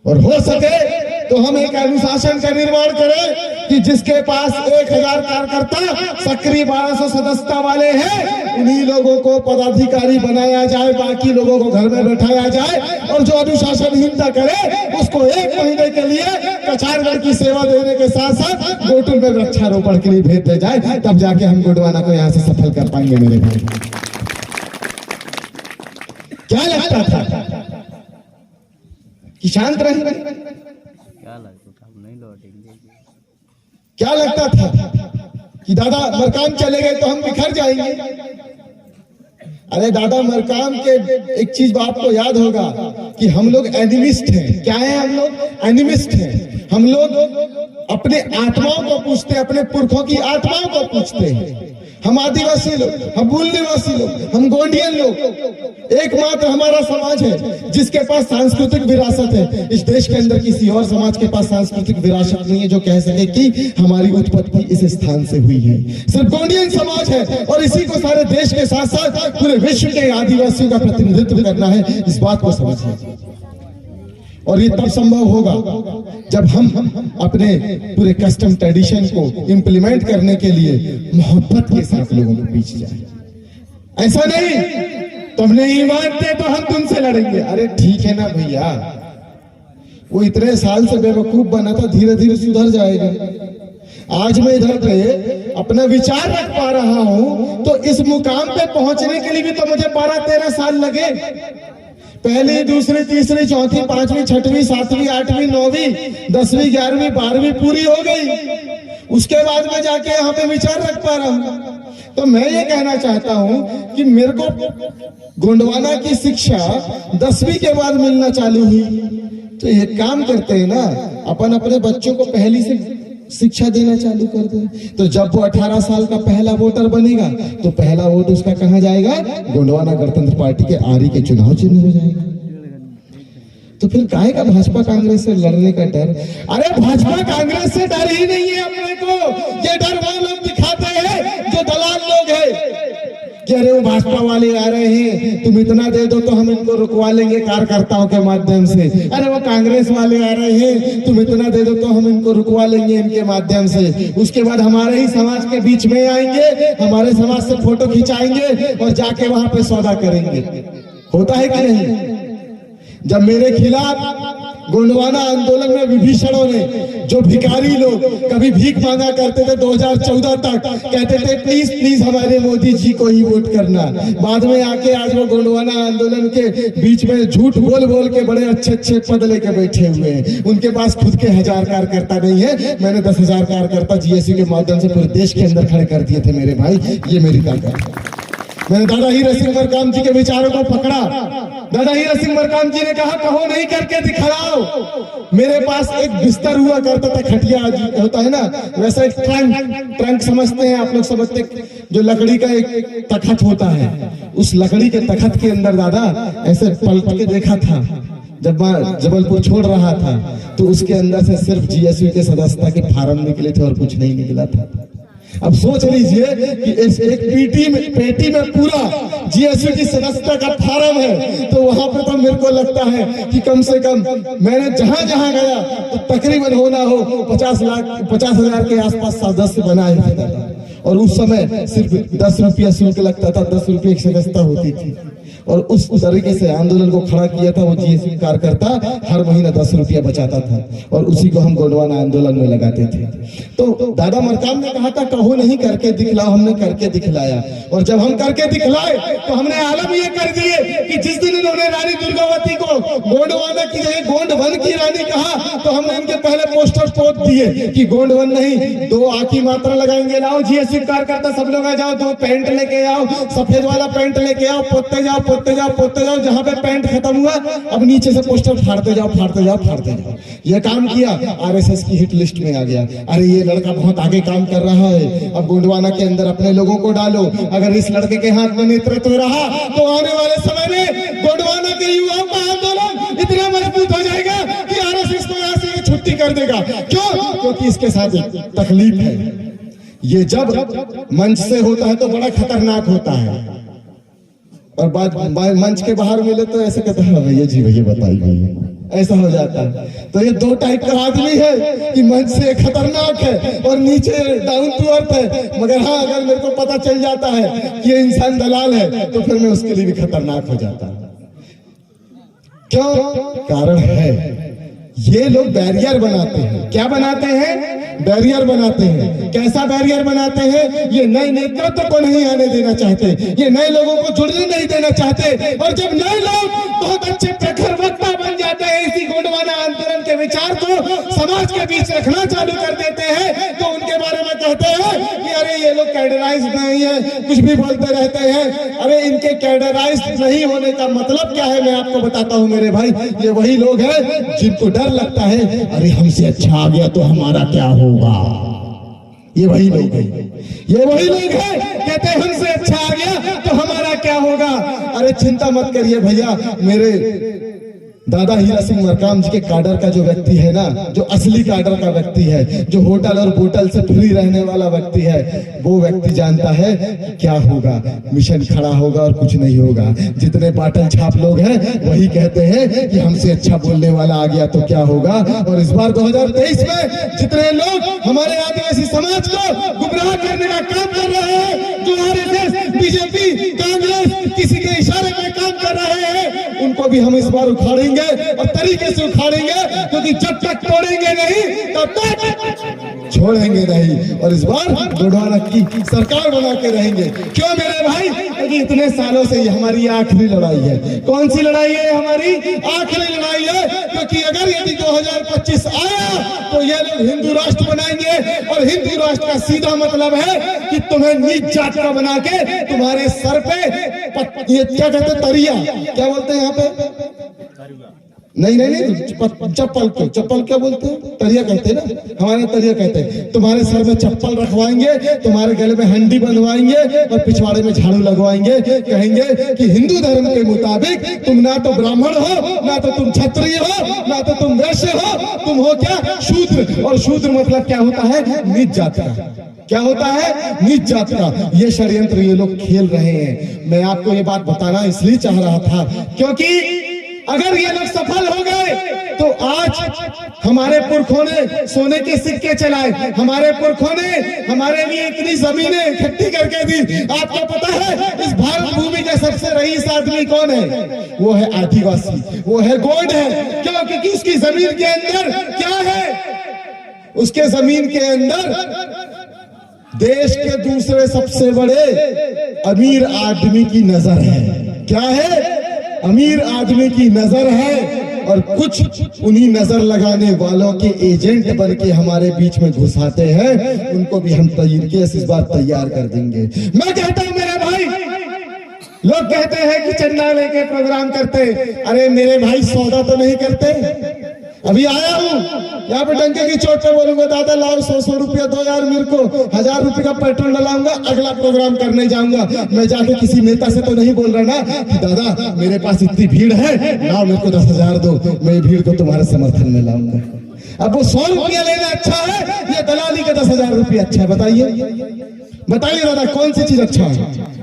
और हो सके तो हम एक अनुशासन का निर्माण करें कि जिसके पास 1000 कार्यकर्ता सक्रिय 1200 सदस्यता वाले हैं, उन्हीं लोगों को पदाधिकारी बनाया जाए, बाकी लोगों को घर में बैठाया जाए, और जो अनुशासनहीनता करे उसको 1 महीने के लिए कछारगढ़ की सेवा देने के साथ साथ गोटुल में वृक्षारोपण के लिए भेज दिया जाए, तब जाके हम गोंडवाना को यहाँ से सफल कर पाएंगे। मेरे भाई, क्या लगता था कि शांत रहेंगे? क्या लगता था कि दादा मरकाम चले गए तो हम बिखर जाएंगे? अरे दादा, मरकाम के एक चीज आपको याद होगा कि हम लोग एनिमिस्ट हैं। क्या है? हम लोग एनिमिस्ट हैं। हम लोग अपने आत्माओं को पूछते हैं, अपने पुरखों की आत्माओं को पूछते हैं। हम आदिवासी लोग, हम मूल निवासी लोग, हम गोंडियन लोग एकमात्र हमारा समाज है जिसके पास सांस्कृतिक विरासत है। इस देश के अंदर किसी और समाज के पास सांस्कृतिक विरासत नहीं है जो कह सके कि हमारी उत्पत्ति इस स्थान से हुई है। सिर्फ गोंडियन समाज है, और इसी को सारे देश के साथ साथ पूरे विश्व के आदिवासियों का प्रतिनिधित्व करना है। इस बात को समझिए, और ये तब संभव होगा जब हम अपने पूरे कस्टम ट्रेडिशन को इंप्लीमेंट करने के लिए मोहब्बत के साथ लोगों के बीच जाए। ऐसा नहीं तुम नहीं मानते तो हम तुमसे लड़ेंगे। अरे ठीक है ना भैया, वो इतने साल से बेवकूफ बना था, धीरे धीरे सुधर जाएगा। आज मैं इधर पे अपना विचार रख पा रहा हूं तो इस मुकाम पे पहुंचने के लिए भी तो मुझे 12-13 साल लगे। पहली, दूसरी, तीसरी, चौथी, 5वीं, 6वीं, 7वीं, 8वीं, 9वीं, 10वीं, 11वीं, 12वीं पूरी हो गई। उसके बाद में जाके यहाँ पे विचार रख पा रहा हूँ। तो मैं ये कहना चाहता हूँ कि मेरे को गोंडवाना की शिक्षा 10वीं के बाद मिलना चालू हुई। तो ये काम करते हैं ना, अपन अपने बच्चों को पहली से शिक्षा देना चालू कर दे। तो जब वो 18 साल का पहला वोटर बनेगा तो पहला वोट उसका कहाँ जाएगा? गोंडवाना गणतंत्र पार्टी के आरी के चुनाव चिन्ह में जाएगा। तो फिर काहे का भाजपा कांग्रेस से लड़ने का डर? अरे भाजपा कांग्रेस से डर ही नहीं है अपने को। ये डर वो लोग दिखाते हैं जो दलाल लोग हैं कि अरे वो भाजपा वाले आ रहे हैं, तुम इतना दे दो तो हम इनको रुकवा लेंगे कार्यकर्ताओं के माध्यम से। अरे वो कांग्रेस वाले आ रहे हैं, तुम इतना दे दो तो हम इनको रुकवा लेंगे इनके माध्यम से। उसके बाद हमारे ही समाज के बीच में आएंगे, हमारे समाज से फोटो खिंचाएंगे और जाके वहां पे सौदा करेंगे। होता है कि नहीं? जब मेरे खिलाफ गोंडवाना आंदोलन में विभीषणों ने, जो भिखारी लोग कभी भीख मांगा करते थे 2014 तक, कहते थे प्लीज प्लीज हमारे मोदी जी को ही वोट करना, बाद में आके आज वो गोंडवाना आंदोलन के बीच में झूठ बोल बोल के बड़े अच्छे अच्छे पद लेके बैठे हुए हैं। उनके पास खुद के 1000 कार्यकर्ता नहीं है। मैंने 10,000 कार्यकर्ता जीएसयू के माध्यम से पूरे देश के अंदर खड़े कर दिए थे मेरे भाई। ये मेरी ताकत है। मैंने दादा हीरा सिंह मरकाम जी के विचारों को पकड़ा। दादा हीरा सिंह मरकाम जी ने कहा कहो नहीं करके दिखाओ। मेरे पास एक बिस्तर हुआ करता था, खटिया होता है ना, वैसा एक ट्रंक समझते हैं आप लोग? समझते, जो लकड़ी का एक तखत होता है, उस लकड़ी के तखत के अंदर दादा ऐसे पलट के देखा था जब मैं जबलपुर छोड़ रहा था, तो उसके अंदर से सिर्फ जीएसयू के सदस्यता के फार्म निकले थे और कुछ नहीं निकला था। अब सोच लीजिए कि इस एक पेटी में पूरा जीएसयू की सदस्यता का फार्म है, तो वहां पर तो मेरे को लगता है कि कम से कम मैंने जहां जहां गया तो तकरीबन होना हो 50,000 के आसपास सदस्य बनाए थे। और उस समय सिर्फ 10 रुपया शुल्क लगता था, 10 रुपये की सदस्यता होती थी। और उस तरीके से आंदोलन को खड़ा किया था वो जीएसयू कार्यकर्ता, हर महीना 10 रुपया बचाता था और उसी को हम गोंडवाना आंदोलन में लगाते थे। तो दादा मरकाम ने कहा था कहो नहीं करके दिखलाओ, हमने करके दिखलाया। और जब हम करके दिखलाए तो हमने आलम ये कर दिए कि जिस दिन इन्होंने रानी दुर्गावती को गोंडवाना की जगह गोंडवन की रानी कहा,
तो हमने इनके पहले पोस्टर पोत दिए कि गोंडवन नहीं, 2 आ की मात्रा लगाएंगे। लाओ जीएसटी कार्यकर्ता सब लोग आ जाओ, 2 पैंट लेके आओ, सफेद वाला पैंट लेके आओ, पोतते जाओ पोतते जाओ पोतते जाओ, जहां पे पैंट खत्म हुआ अब नीचे से पोस्टर फाड़ते जाओ फाड़ते जाओ फाड़ते जाओ। ये काम किया, आरएसएस की हिट लिस्ट में आ गया। अरे ये लड़का बहुत आगे काम कर रहा है, अब गोंडवाना के अंदर अपने लोगों को डालो। अगर इस लड़के के हाथ में नेतृत्व रहा तो आने वाले समय में गोंडवाना के युवाओं का आंदोलन इतना मजबूत हो जाएगा कि आरएसएस को यहाँ से छुट्टी कर देगा। क्यों? क्योंकि इसके साथ एक तकलीफ है, ये जब मंच से होता है तो बड़ा खतरनाक होता है, और बाद मंच के बाहर मिले तो ऐसे कहता है भैया जी भैया बताइए भैया, ऐसा हो जाता है। तो ये 2 टाइप का आदमी है कि मंच से खतरनाक है और नीचे डाउन टू अर्थ है। मगर हाँ, अगर मेरे को पता चल जाता है कि ये इंसान दलाल है तो फिर मैं उसके लिए भी खतरनाक हो जाता हूं। क्यों? कारण है, ये लोग बैरियर बनाते हैं। क्या बनाते हैं? बैरियर बनाते हैं। कैसा बैरियर बनाते हैं? ये नए नेतृत्व को नहीं आने देना चाहते, ये नए लोगों को जुड़ने नहीं देना चाहते। और जब नए लोग बहुत अच्छे प्रखर वक्ता बन जाते हैं, इसी गोंडवाना आंदोलन के विचार को समाज के बीच रखना चालू कर देते हैं, तो उनके बारे में कहते हैं कि अरे ये लोग कैडराइज्ड नहीं है, कुछ भी बोलते रहते हैं। अरे इनके कैडराइज्ड नहीं होने का मतलब क्या है, मैं आपको बताता हूं मेरे भाई। ये वही लोग हैं जिनको डर लगता है, अरे हमसे अच्छा आ गया तो हमारा क्या होगा। ये वही लोग हैं, ये वही लोग हैं, कहते हैं हमसे अच्छा आ गया तो हमारा क्या होगा। अरे चिंता मत करिए भैया, मेरे दादा हीरा सिंह मरकाम जी के काडर का जो व्यक्ति है ना, जो असली काडर का व्यक्ति है, जो होटल और बोतल से फ्री रहने वाला व्यक्ति है, वो व्यक्ति जानता है क्या होगा। मिशन खड़ा होगा और कुछ नहीं होगा। जितने बाटल छाप लोग हैं वही कहते हैं कि हमसे अच्छा बोलने वाला आ गया तो क्या होगा। और इस बार 2023 में जितने लोग हमारे आदिवासी समाज को गुमराह करने का काम कर रहे हैं, जो आरएसएस, बीजेपी, कांग्रेस किसी के इशारे में काम कर रहे हैं, उनको भी हम इस बार उखाड़ेंगे और तरीके से उखाड़ेंगे, क्योंकि जब तक तोड़ेंगे नहीं तब तक छोड़ेंगे नहीं। और इस बार गोंडवाना की सरकार बना के रहेंगे। क्यों मेरे भाई? क्योंकि इतने सालों से ये हमारी आखिरी लड़ाई है। कौन सी लड़ाई है? हमारी आखिरी लड़ाई है। क्योंकि अगर यदि 2025 आया तो ये लोग हिंदू राष्ट्र बनाएंगे, और हिंदू राष्ट्र का सीधा मतलब है कि तुम्हें नीच जात का बना के तुम्हारे सर पे ये क्या कहते हैं, तरिया क्या बोलते हैं यहाँ पे? नहीं, चप्पल क्या बोलते हैं? तरिया कहते हैं ना, हमारे तरिया कहते हैं। तुम्हारे सर में चप्पल रखवाएंगे, तुम्हारे गले में हंडी बंधवाएंगे और पिछवाड़े में झाड़ू लगवाएंगे। कहेंगे कि हिंदू धर्म के मुताबिक तुम ना तो ब्राह्मण हो, ना तो तुम क्षत्रिय हो, ना तो तुम वैश्य हो, तुम हो क्या? शूद्र। और शूद्र मतलब क्या होता है? नीच जात का। क्या होता है? नीच जात का। ये षड्यंत्र ये लोग खेल रहे हैं। मैं आपको ये बात बताना इसलिए चाह रहा था क्योंकि अगर ये लोग सफल हो गए तो आज हमारे पुरखों ने सोने के सिक्के चलाए, हमारे पुरखों ने हमारे लिए इतनी जमीनें इकट्ठी करके दी। आपको पता है इस भारत भूमि के सबसे रईस आदमी कौन है? वो है आदिवासी, वो है गोंड है। क्यों? क्योंकि उसकी जमीन के अंदर क्या है? उसके जमीन के अंदर देश के दूसरे सबसे बड़े अमीर आदमी की नजर है। क्या है? अमीर आदमी की नजर है। और कुछ उन्हीं नजर लगाने वालों के एजेंट बन के हमारे बीच में घुसाते हैं। उनको भी हम तरीके इस बार तैयार कर देंगे। मैं कहता हूं मेरे भाई, लोग कहते हैं कि चंदा लेके प्रोग्राम करते। अरे मेरे भाई, सौदा तो नहीं करते। अभी आया हूँ यहाँ पे, डंके की चोट पे बोलूंगा दादा लाओ 100 रुपया दो यार, मेरे को 1000 रुपये का पेट्रोल डलाऊंगा, अगला प्रोग्राम करने जाऊंगा। मैं जाके किसी नेता से तो नहीं बोल रहा ना कि दादा मेरे पास इतनी भीड़ है, लाओ मेरे को 10,000 दो, मैं भीड़ को तुम्हारे समर्थन में लाऊंगा। अब वो 100 रुपया लेना अच्छा है या दलाली के 10,000 रुपया अच्छा है? बताइए दादा, कौन सी चीज अच्छा है?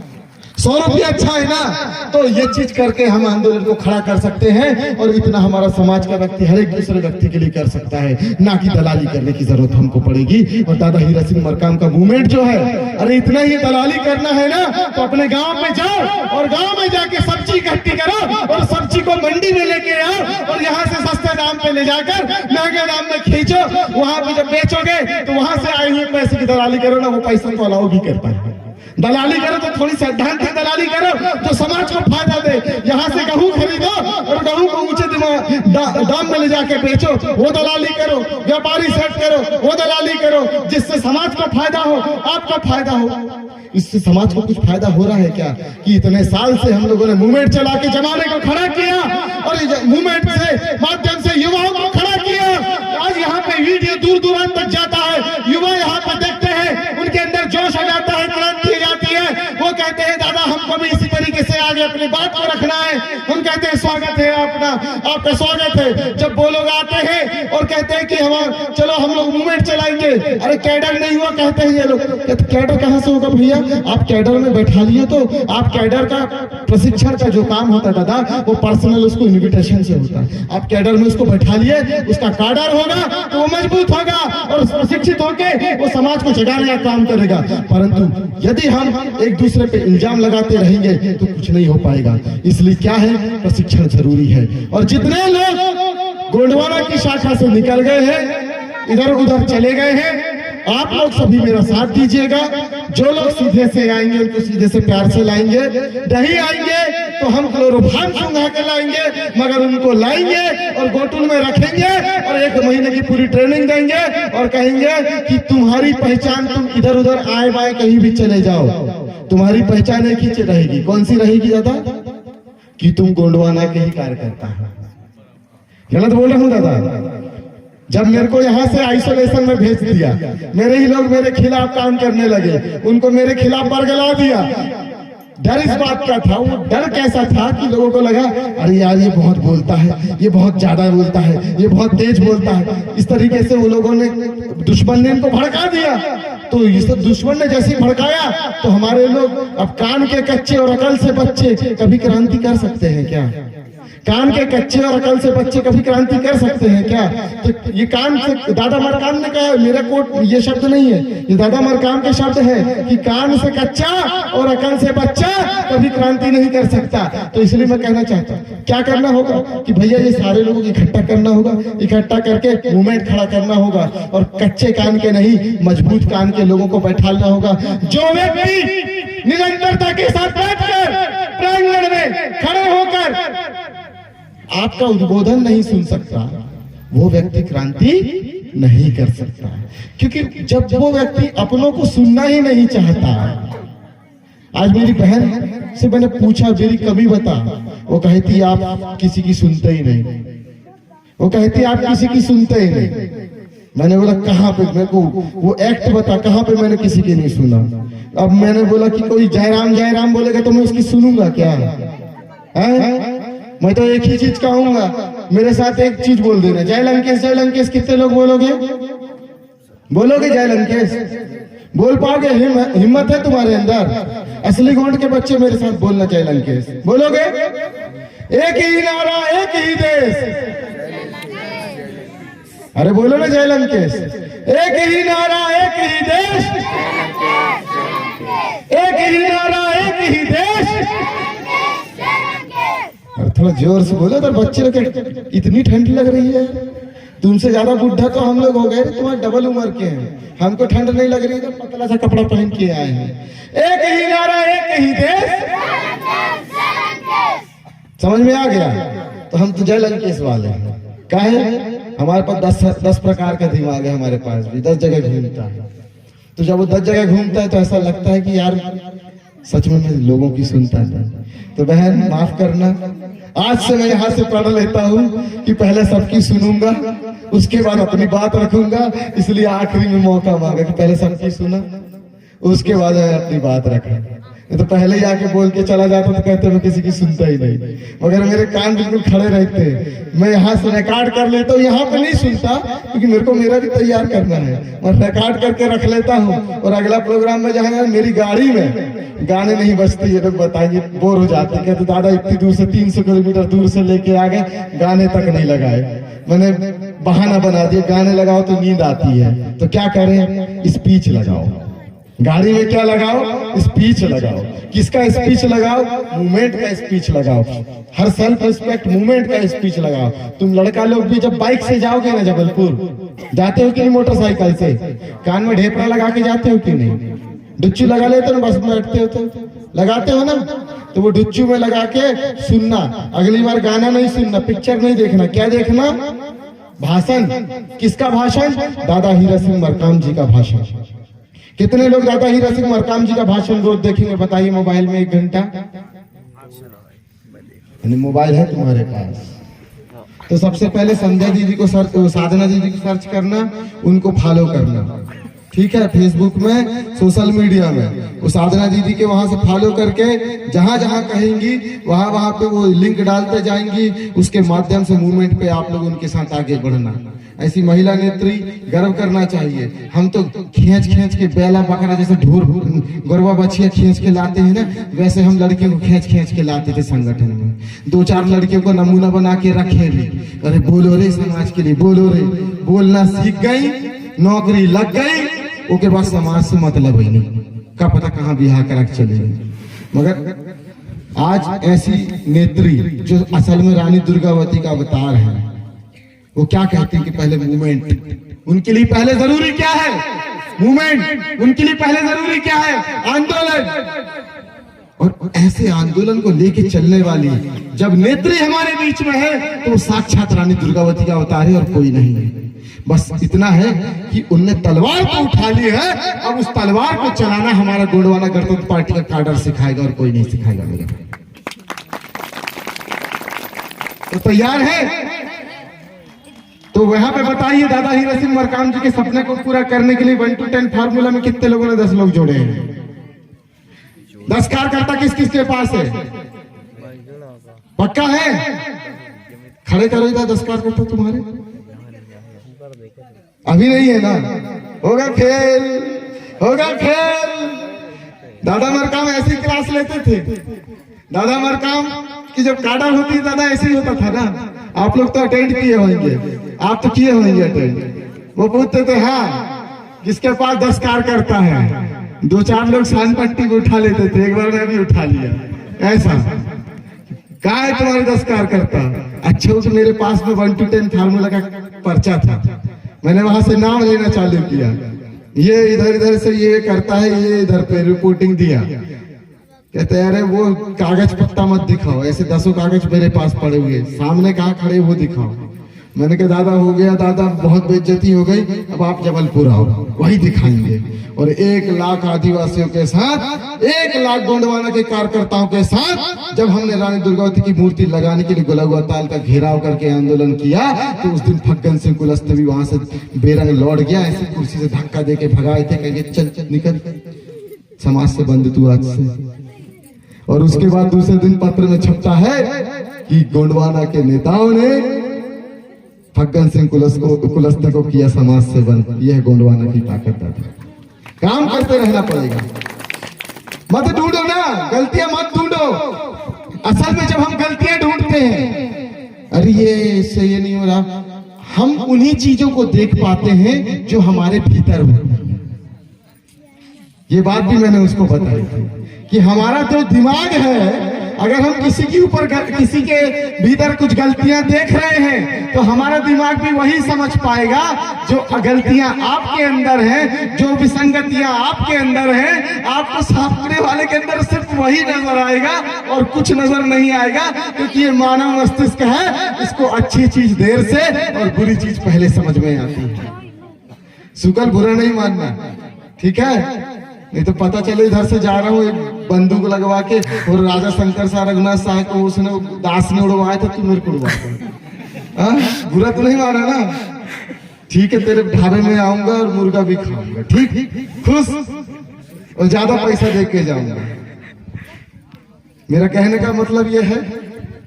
100 रुपया अच्छा है ना? तो ये चीज करके हम आंदोलन को खड़ा कर सकते हैं, और इतना हमारा समाज का व्यक्ति हर एक दूसरे व्यक्ति के लिए कर सकता है, ना कि दलाली करने की जरूरत हमको पड़ेगी। और दादा हीरा सिंह मरकाम का मूवमेंट जो है, अरे इतना ही दलाली करना है ना तो अपने गांव में जाओ और गांव में जाके सब्जी इकट्ठी करो और सब्जी को मंडी में लेके आओ और यहाँ से सस्ते दाम पे ले जाकर महंगे दाम में खींचो। वहां पे जब बेचोगे तो वहां से आए हुए पैसे की दलाली करो ना, वो पैसा तो अलाउ भी करता है। दलाली करो तो थोड़ी सिद्धांत दलाली करो जो समाज को फायदा दे। यहाँ से गेहूं खरीदो और गेहूं को ऊंचे दाम में ले जाके बेचो, वो दलाली करो, व्यापारी सेट करो, वो दलाली करो, जिससे समाज को फायदा हो, आपको फायदा हो। इससे समाज को कुछ फायदा हो रहा है क्या? कि इतने साल से हम लोगों ने मूवमेंट चला के जमाने को खड़ा किया और मूवमेंट से माध्यम से युवाओं को खड़ा किया। आज यहाँ पे वीडियो दूर दूर तक जाता है, युवा यहाँ पे देखते हैं, उनके अंदर जोश आ जाता है, क्रांति आ जाती है। वो कहते हैं दादा हमको भी इसी तरीके से आगे अपनी बात को रखना है। हम कहते हैं स्वागत है आपका स्वागत है। जब वो लोग आते हैं और कहते हैं कि चलो हम लोग मूवमेंट चलाएंगे, अरे कैडर नहीं हुआ कहते हैं ये लोग। कैडर कहाँ से होगा भैया? आप कैडर में बैठा लिए तो आप कैडर का प्रशिक्षण का जो काम होता है दादा, वो पर्सनल उसको इन्विटेशन से होता है। आप कैडर में उसको बैठा लिए, उसका कैडर होगा तो वो मजबूत होगा और प्रशिक्षित होके वो समाज को जगाने का काम करेगा। परंतु यदि हम एक दूसरे पे इल्जाम लगाते रहेंगे तो कुछ नहीं हो पाएगा। इसलिए क्या है, प्रशिक्षण जरूरी है। और जितने लोग गोंडवाना की शाखा से निकल गए हैं, इधर उधर चले गए हैं, आप लोग सभी मेरा साथ दीजिएगा। जो लोग सीधे से आएंगे उनको सीधे से प्यार से लाएंगे, नहीं आएंगे तो हम क्लोरोफार्म सुंघा के लाएंगे, मगर उनको लाएंगे और गोटुल में रखेंगे और 1 महीने की पूरी ट्रेनिंग देंगे और कहेंगे कि तुम्हारी पहचान, तुम इधर उधर आए बाए कहीं भी चले जाओ, तुम्हारी पहचान एक ही रहेगी। कौन सी रहेगी दादा? कि तुम गोंडवाना के ही कार्यकर्ता हो। गलत बोल रहा हूँ दादा? जब मेरे को यहाँ से आइसोलेशन में भेज दिया, मेरे ही लोग मेरे खिलाफ काम करने लगे, उनको मेरे खिलाफ बरगला दिया। डर इस बात का था, वो डर कैसा था कि लोगों को लगा अरे यार ये बहुत बोलता है, ये बहुत ज्यादा बोलता है, ये बहुत तेज बोलता है। इस तरीके से वो लोगों ने, दुश्मन ने इनको भड़का दिया। तो इस दुश्मन ने जैसे भड़काया तो हमारे लोग अब कान के कच्चे और अकल से बच्चे कभी क्रांति कर सकते हैं क्या? कान के कच्चे और अकल से बच्चे कभी क्रांति कर सकते हैं क्या? तो ये कान से दादा मरकाम ने कहा, मेरा कोट ये शब्द नहीं है, ये दादा मरकाम के शब्द है कि कान से कच्चा और अकल से बच्चा कभी क्रांति नहीं कर सकता। तो इसलिए मैं कहना चाहता हूँ क्या करना होगा कि भैया ये सारे लोगों को इकट्ठा करना होगा, इकट्ठा करके मूवमेंट खड़ा करना होगा और कच्चे कान के नहीं मजबूत कान के लोगों को बैठाना होगा। जो व्यक्ति निरंतरता के साथ बैठकर प्रांगण में खड़े होकर आपका उद्बोधन नहीं सुन सकता, वो व्यक्ति क्रांति नहीं कर सकता। क्योंकि जब वो व्यक्ति अपनों को सुनना ही नहीं चाहता। आज मेरी बहन से मैंने पूछा मेरी कमी बता, वो कहती आप किसी की सुनते ही नहीं, वो कहती आप किसी की सुनते ही नहीं। मैंने बोला कहाँ पे, मेरे को वो एक्ट बता कहाँ पे मैंने किसी की नहीं सुना। अब मैंने बोला कि कोई जयराम जयराम बोलेगा तो मैं उसकी सुनूंगा क्या है? मैं तो एक ही चीज कहूंगा, मेरे साथ एक चीज बोल देना, जय लंकेश जय लंकेश। कितने लोग बोलोगे? बोलोगे जय लंकेश? बोल पाओगे? हिम्मत है तुम्हारे अंदर? असली गोंड के बच्चे मेरे साथ बोलना जय लंकेश। बोलोगे? एक ही नारा एक ही देश। अरे बोलो ना जय लंकेश। एक ही नारा एक ही देश, एक ही नारा एक ही देश। थोड़ा जोर से बोलो तो बच्चे लोग, इतनी ठंड लग रही है, तुमसे ज्यादा बुढ़ा तो हम लोग हो गए, तुम्हारे डबल उम्र के हैं, हमको ठंड नहीं लग रही तो पतला सा कपड़ा पहन के आए हैं। एक ही नारा एक ही देश, समझ में आ गया? तो हम तो जय लंकेश वाले हैं। काहे? हमारे पास 10 प्रकार का दिमाग है, हमारे पास भी 10 जगह घूमता है। तो जब वो 10 जगह घूमता है तो ऐसा लगता है कि यार सच में मैं लोगों की सुनता नहीं। तो बहन माफ करना, आज से मैं यहाँ से पढ़ लेता हूँ कि पहले सबकी सुनूंगा, उसके बाद अपनी बात रखूंगा। इसलिए आखिरी में मौका मांगा कि पहले सबकी सुना, उसके बाद अपनी बात रखा। तो पहले ही आके बोल के चला जाता तो कहते मैं किसी की सुनता ही नहीं, मगर मेरे कान बिल्कुल खड़े रहते। मैं यहाँ से रिकॉर्ड कर लेता हूँ, यहाँ पे नहीं सुनता क्योंकि मेरे को मेरा भी तैयार करना है। मैं रिकॉर्ड करके रख लेता हूँ और अगला प्रोग्राम में जाएंगे, मेरी गाड़ी में गाने नहीं बजते, ये लोग बताएंगे बोर हो जाते हैं, कहते दादा इतनी दूर से 300 किलोमीटर दूर से लेके आ गए, गाने तक नहीं लगाए। मैंने बहाना बना दिया, गाने लगाओ तो नींद आती है, तो क्या करें? स्पीच लगाओ। गाड़ी में क्या लगाओ? स्पीच लगाओ। किसका स्पीच लगाओ? मूवमेंट का स्पीच लगाओ। हर सेल्फ रिस्पेक्ट मूवमेंट का स्पीच लगाओ। तुम लड़का लोग भी जब बाइक से जाओगे ना, जबलपुर जाते हो कि नहीं मोटरसाइकिल से, कान में ढेपरा लगा के जाते हो कि नहीं? डुच्चू लगा लेते हो ना, बस में बैठते हो तो लगाते हो ना।
तो वो डुच्चू में लगा के सुनना। अगली बार गाना नहीं सुनना, पिक्चर नहीं देखना, क्या देखना? भाषण। किसका भाषण? दादा हीरा सिंह मरकाम जी का भाषण। कितने लोग दादा हीरा सिंह मरकाम जी का भाषण रोज देखेंगे बताइए मोबाइल में 1 घंटा? मोबाइल है तुम्हारे पास तो सबसे पहले संध्या दीदी को सर्च, साधना दीदी को सर्च करना, उनको फॉलो करना, ठीक है? फेसबुक में, सोशल मीडिया में वो साधना दीदी के वहां से फॉलो करके जहां जहां कहेंगी वहां वहां पे वो लिंक डालते जाएंगी। उसके माध्यम से मूवमेंट पे आप लोग उनके साथ आगे बढ़ना। ऐसी महिला नेत्री गर्व करना चाहिए। हम तो खींच खींच के बैला बकरा जैसे ढोर गौरवा बछिया खींच के लाते हैं ना, वैसे हम लड़कियों को खींच खींच के लाते थे संगठन में। 2-4 लड़कियों को नमूना बना के रखे भी, अरे बोलो रे समाज के लिए, बोलो रे। बोलना सीख गई, नौकरी लग गई, उसके बाद समाज से मतलब ही नहीं, क्या पता कहाँ बिहार कर चलेगी। मगर आज ऐसी नेत्री जो असल में रानी दुर्गावती का अवतार है, वो क्या कहते हैं कि पहले मूवमेंट। उनके लिए पहले जरूरी क्या है? मूवमेंट। उनके लिए पहले जरूरी क्या है? आंदोलन। और ऐसे आंदोलन को लेके चलने वाली जब नेत्री हमारे बीच में है तो वो साक्षात रानी दुर्गावती का अवतार है और कोई नहीं है। बस इतना है कि उनने तलवार को उठा ली है, अब उस तलवार को चलाना हमारा गोंडवाना गणतंत्र पार्टी का काडर सिखाएगा और कोई नहीं सिखाएगा मेरे। तो तैयार है? तो वहां पे बताइए दादा हीरा सिंह मरकाम जी के सपने को पूरा करने के लिए 1 to 10 फार्मूला में कितने लोगों ने 10 लोग जोड़े हैं? 10 कार्यकर्ता किस किस के पास है? पक्का है? खड़े करो इधर 10 कार्यकर्ता तुम्हारे। अभी नहीं है ना? होगा खेल, होगा खेल। दादा मरकाम ऐसी क्लास लेते थे। दादा मरकाम की जब काडर होती है दादा ऐसे ही होता था ना। आप लोग तो अटेंड किए होंगे, आप तो किए होंगे अटेंड। वो पूछते थे हाँ किसके पास 10 कार्यकर्ता है? 2-4 लोग सान पट्टी को उठा लेते थे। एक बार मैं भी उठा लिया। ऐसा कहा है तुम्हारे 10 कार्यकर्ता? अच्छा तो मेरे पास में 1 to 10 फार्मूला का पर्चा था, मैंने वहां से नाम लेना चालू किया। ये इधर इधर से ये करता है, ये इधर पे रिपोर्टिंग दिया। कहते हैं अरे वो कागज पत्ता मत दिखाओ, ऐसे 10 कागज मेरे पास पड़े हुए, सामने कहाँ खड़े वो दिखाओ। मैंने कहा दादा हो गया दादा, बहुत बेइज्जती हो गई, अब आप जबलपुर आओ वही दिखाएंगे। और 1 लाख आदिवासियों के साथ, 1 लाख गोंडवाना के कार्यकर्ताओं के साथ जब हमने रानी दुर्गावती की मूर्ति लगाने के लिए गुलाबा ताल का घेराव करके आंदोलन किया तो उस दिन फग्गन सिंह कुलस्ते भी वहां से बेरंग लौट गया। ऐसी कुर्सी से धक्का देके भगाए थे, कहेंगे चल चल निकल, समाज से बंद तू आज से। और उसके बाद दूसरे दिन पत्र में छपता है कि गोंडवाना के नेताओं ने फग्गन सिंह कुलस्ते को किया समाज से बंद। यह गोंडवाना की ताकत दादा। काम करते रहना पड़ेगा, मत ढूंढो ना गलतियां, मत ढूंढो। असल में जब हम गलतियां ढूंढते हैं, अरे ये इससे ये नहीं हो रहा, हम उन्हीं चीजों को देख पाते हैं जो हमारे भीतर होती है। ये बात भी मैंने उसको बताई थी कि हमारा जो दिमाग है, अगर हम किसी के ऊपर, किसी के भीतर कुछ गलतियां देख रहे हैं तो हमारा दिमाग भी वही समझ पाएगा जो गलतियां आपके अंदर हैं, जो विसंगतियां आपके अंदर हैं। आपको सामने वाले के अंदर सिर्फ वही नजर आएगा और कुछ नजर नहीं आएगा, क्योंकि ये मानव मस्तिष्क है, इसको अच्छी चीज देर से और बुरी चीज पहले समझ में आती है। शुक्र बुरा नहीं मानना, ठीक है? नहीं तो पता चले इधर से जा रहा हूँ एक बंदूक लगवा के और राजा शंकर शाह रघुनाथ शाह को उसने दास ने उड़वाया था, तू मेरे को उड़वाता। बुरा तो नहीं मारा ना? ठीक है, तेरे ढाबे में आऊंगा और मुर्गा भी खाऊंगा, ठीक, खुश, और ज्यादा पैसा दे के जाऊंगा। मेरा कहने का मतलब यह है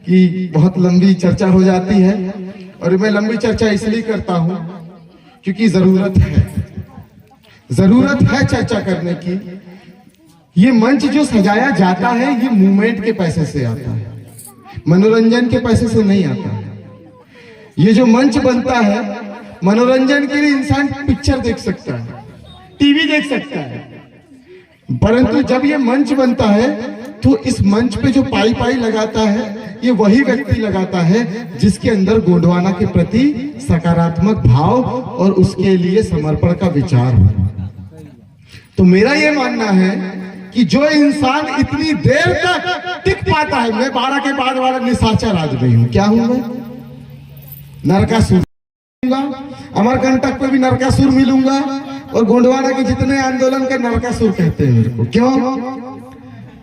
कि बहुत लंबी चर्चा हो जाती है और मैं लंबी चर्चा इसलिए करता हूं क्योंकि जरूरत है चर्चा करने की। ये मंच जो सजाया जाता है ये मूवमेंट के पैसे से आता है, मनोरंजन के पैसे से नहीं आता है। ये जो मंच बनता है मनोरंजन के लिए, इंसान पिक्चर देख सकता है, टीवी देख सकता है, परंतु जब ये मंच बनता है तो इस मंच पे जो पाई लगाता है ये वही व्यक्ति लगाता है जिसके अंदर गोंडवाना के प्रति सकारात्मक भाव और उसके लिए समर्पण का विचार हो। तो मेरा ये मानना है
कि जो इंसान इतनी देर तक टिक पाता है, मैं 12 के बाद वाला निशाचर आदमी हूं। क्या हूं मैं? नरकासुर। अमरकंटक पे भी नरकासुर मिलूंगा, और गोंडवाना के जितने आंदोलन के नरकासुर कहते हैं मेरे को। क्यों?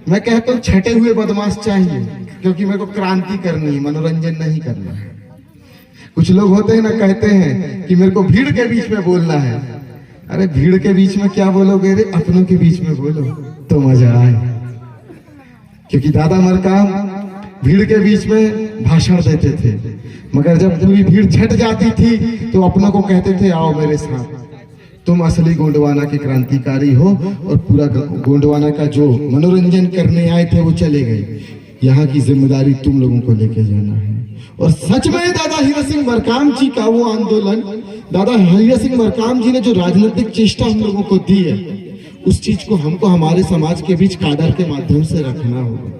मैं कहता हूँ छटे हुए बदमाश चाहिए, क्योंकि मेरे को क्रांति करनी है, मनोरंजन नहीं करना है। कुछ लोग होते हैं ना, कहते हैं कि मेरे को भीड़ के बीच में बोलना है। अरे भीड़ के बीच में क्या बोलोगे रे, अपनों के बीच में बोलो तो मजा आए। क्योंकि दादा मरकाम भीड़ के बीच में भाषण देते थे, मगर जब पूरी भीड़ छट जाती थी तो अपनों को कहते थे आओ मेरे साथ, तुम असली गोंडवाना के क्रांतिकारी हो, और पूरा गोंडवाना का जो मनोरंजन करने आए थे वो चले गए। यहाँ की जिम्मेदारी तुम लोगों को लेके जाना है। और सच में दादा हीरा सिंह मरकाम जी का वो आंदोलन, दादा हीरा सिंह मरकाम जी ने जो राजनीतिक चेष्टा हम लोगों को दी है, उस चीज को हमको हमारे समाज के बीच काडर के माध्यम से रखना होगा।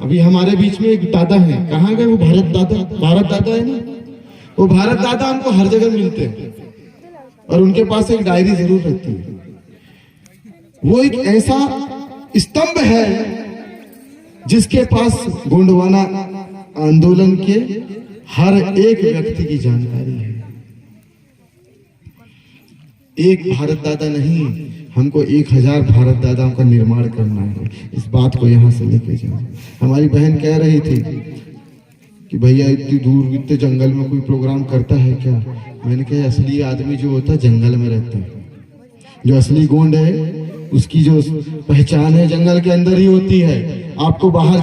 अभी हमारे बीच में एक दादा है, कहाँ गए वो? भारत दादा है ना, वो भारत दादा हमको हर जगह मिलते हैं, और उनके पास एक डायरी जरूर रहती है। वो एक ऐसा स्तंभ है जिसके पास गोंडवाना आंदोलन के हर एक व्यक्ति की जानकारी है। एक भारत दादा नहीं, हमको 1000 भारत दादाओं का निर्माण करना है। इस बात को यहाँ से लेके जाओ। हमारी बहन कह रही थी कि भैया इतनी दूर इतने जंगल में कोई प्रोग्राम करता है क्या? मैंने कहा असली आदमी जो होता है जंगल में रहता है, जो असली गोंड है उसकी जो पहचान है जंगल के अंदर ही होती है। आपको बाहर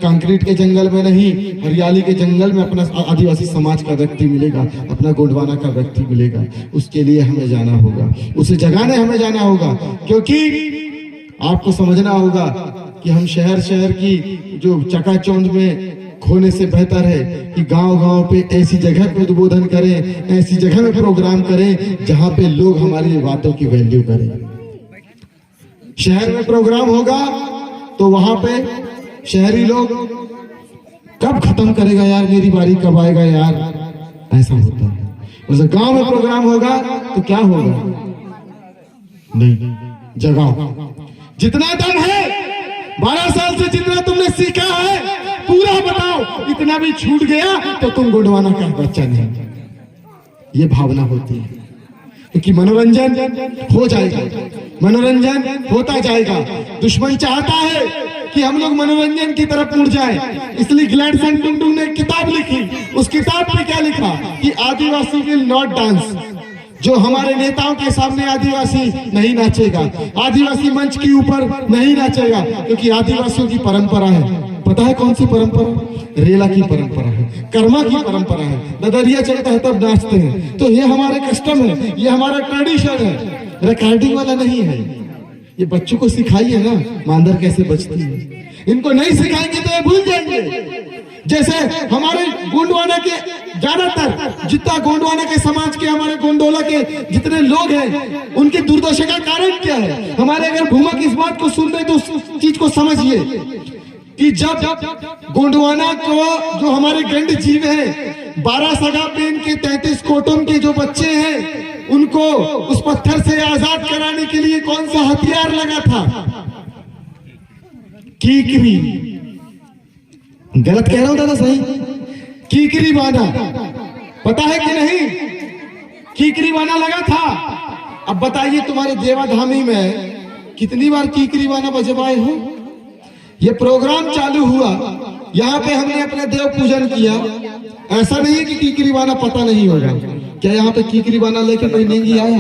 कंक्रीट के जंगल में नहीं, हरियाली के जंगल में अपना आदिवासी समाज का व्यक्ति मिलेगा, अपना गोंडवाना का व्यक्ति मिलेगा। उसके लिए हमें जाना होगा, उसे जगाने हमें जाना होगा। क्योंकि आपको समझना होगा कि हम शहर की जो चकाचौंध में खोने से बेहतर है कि गांव-गांव पे ऐसी जगह पे उद्बोधन करें, ऐसी जगह में प्रोग्राम करें जहां पे लोग हमारी बातों की वैल्यू करें। शहर में प्रोग्राम होगा तो वहां पे शहरी लोग कब खत्म करेगा यार, मेरी बारी कब आएगा यार, ऐसा होता है। और जब गांव में प्रोग्राम होगा तो क्या होगा? नहीं, जगाओ, जितना दम है 12 साल से जितना तुमने सीखा है पूरा बताओ। इतना भी छूट गया तो तुम गोंडवाना का बच्चा नहीं। ये भावना होती है, क्योंकि मनोरंजन हो जाएगा, मनोरंजन होता जाएगा। दुश्मन चाहता है कि हम लोग मनोरंजन की तरफ मुड़ जाए, इसलिए ग्लैडसन टुंडुंग ने एक किताब लिखी। उस किताब में क्या लिखा कि आदिवासी विल नॉट डांस। जो हमारे नेताओं के सामने आदिवासी नहीं नाचेगा, आदिवासी मंच के ऊपर नहीं नाचेगा, क्योंकि आदिवासियों की परंपरा है। पता है कौन सी परंपरा? रेला की परंपरा है, कर्मा की परंपरा है। ददरिया चलता है तब नाचते हैं। तो ये हमारे कस्टम है, ये हमारा ट्रेडिशन है, रिकॉर्डिंग वाला नहीं है। ये बच्चों को सिखाइए ना मांदर कैसे बचती है। इनको नहीं सिखाएंगे तो ये भूल जाएंगे। जैसे हमारे गोंडवाना के ज्यादातर जितना गोंडवाना के समाज के, हमारे गोंडोला के जितने लोग हैं, उनकी दुर्दशा का कारण क्या है? हमारे अगर भूमक इस बात को सुन रहे तो उस चीज को समझिए कि जब गोंडवाना को जो हमारे गंड जीव हैं, 12 सगा पेन के 33 कोटम के जो बच्चे हैं, उनको उस पत्थर से आजाद कराने के लिए कौन सा हथियार लगा था? कीकरी। गलत कह रहा हूं दादा? सही, कीकरी बाना। पता है कि नहीं? कीकरी बाना लगा था। अब बताइए तुम्हारे देवाधामी में कितनी बार कीकरी बाना बजवाए हो? ये प्रोग्राम चालू हुआ, यहाँ पे हमने अपने देव पूजन किया। ऐसा नहीं है कि कीकरी बाना पता नहीं होगा। क्या यहाँ पे कीकरी बाना लेके कोई नेंगी आया?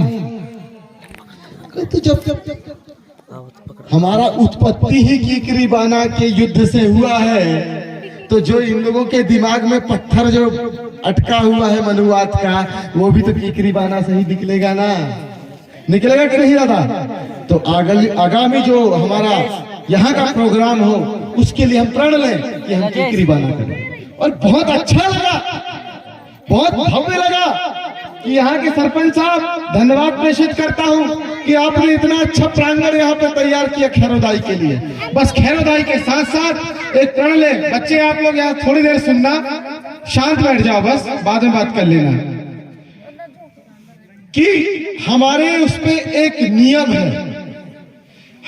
तो जब हमारा उत्पत्ति ही कीकरी बाना के युद्ध से हुआ है, तो जो इन लोगों के दिमाग में पत्थर जो अटका हुआ है मनुवाद का, वो भी तो कीकरी बाना से ही निकलेगा ना। निकलेगा कि नहीं दादा? तो आगामी जो हमारा यहाँ का प्रोग्राम हो, उसके लिए हम प्रण लें कि हम कीकरी बाना करें। और बहुत अच्छा लगा, बहुत भव्य लगा कि यहाँ के सरपंच साहब, धन्यवाद प्रेषित करता हूँ कि आपने इतना अच्छा प्रांगण यहाँ पे तैयार किया खैरोदाई के लिए। बस खैरोदाई के साथ साथ एक प्रण ले। बच्चे आप लोग यहाँ थोड़ी देर सुनना, शांत बैठ जाओ, बस बाद में बात कर लेना। कि हमारे उस पे एक नियम है,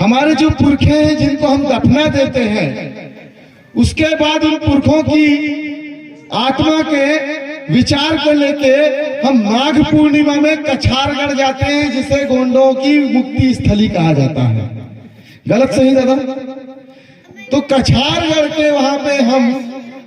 हमारे जो पुरखे हैं जिनको हम दफना देते हैं, उसके बाद उन पुरखों की आत्मा के विचार को लेके हम माघ पूर्णिमा में कछारगढ़ जाते हैं, जिसे गोंडों की मुक्ति स्थली कहा जाता है। गलत सही दादा? तो कछारगढ़ के वहां पे हम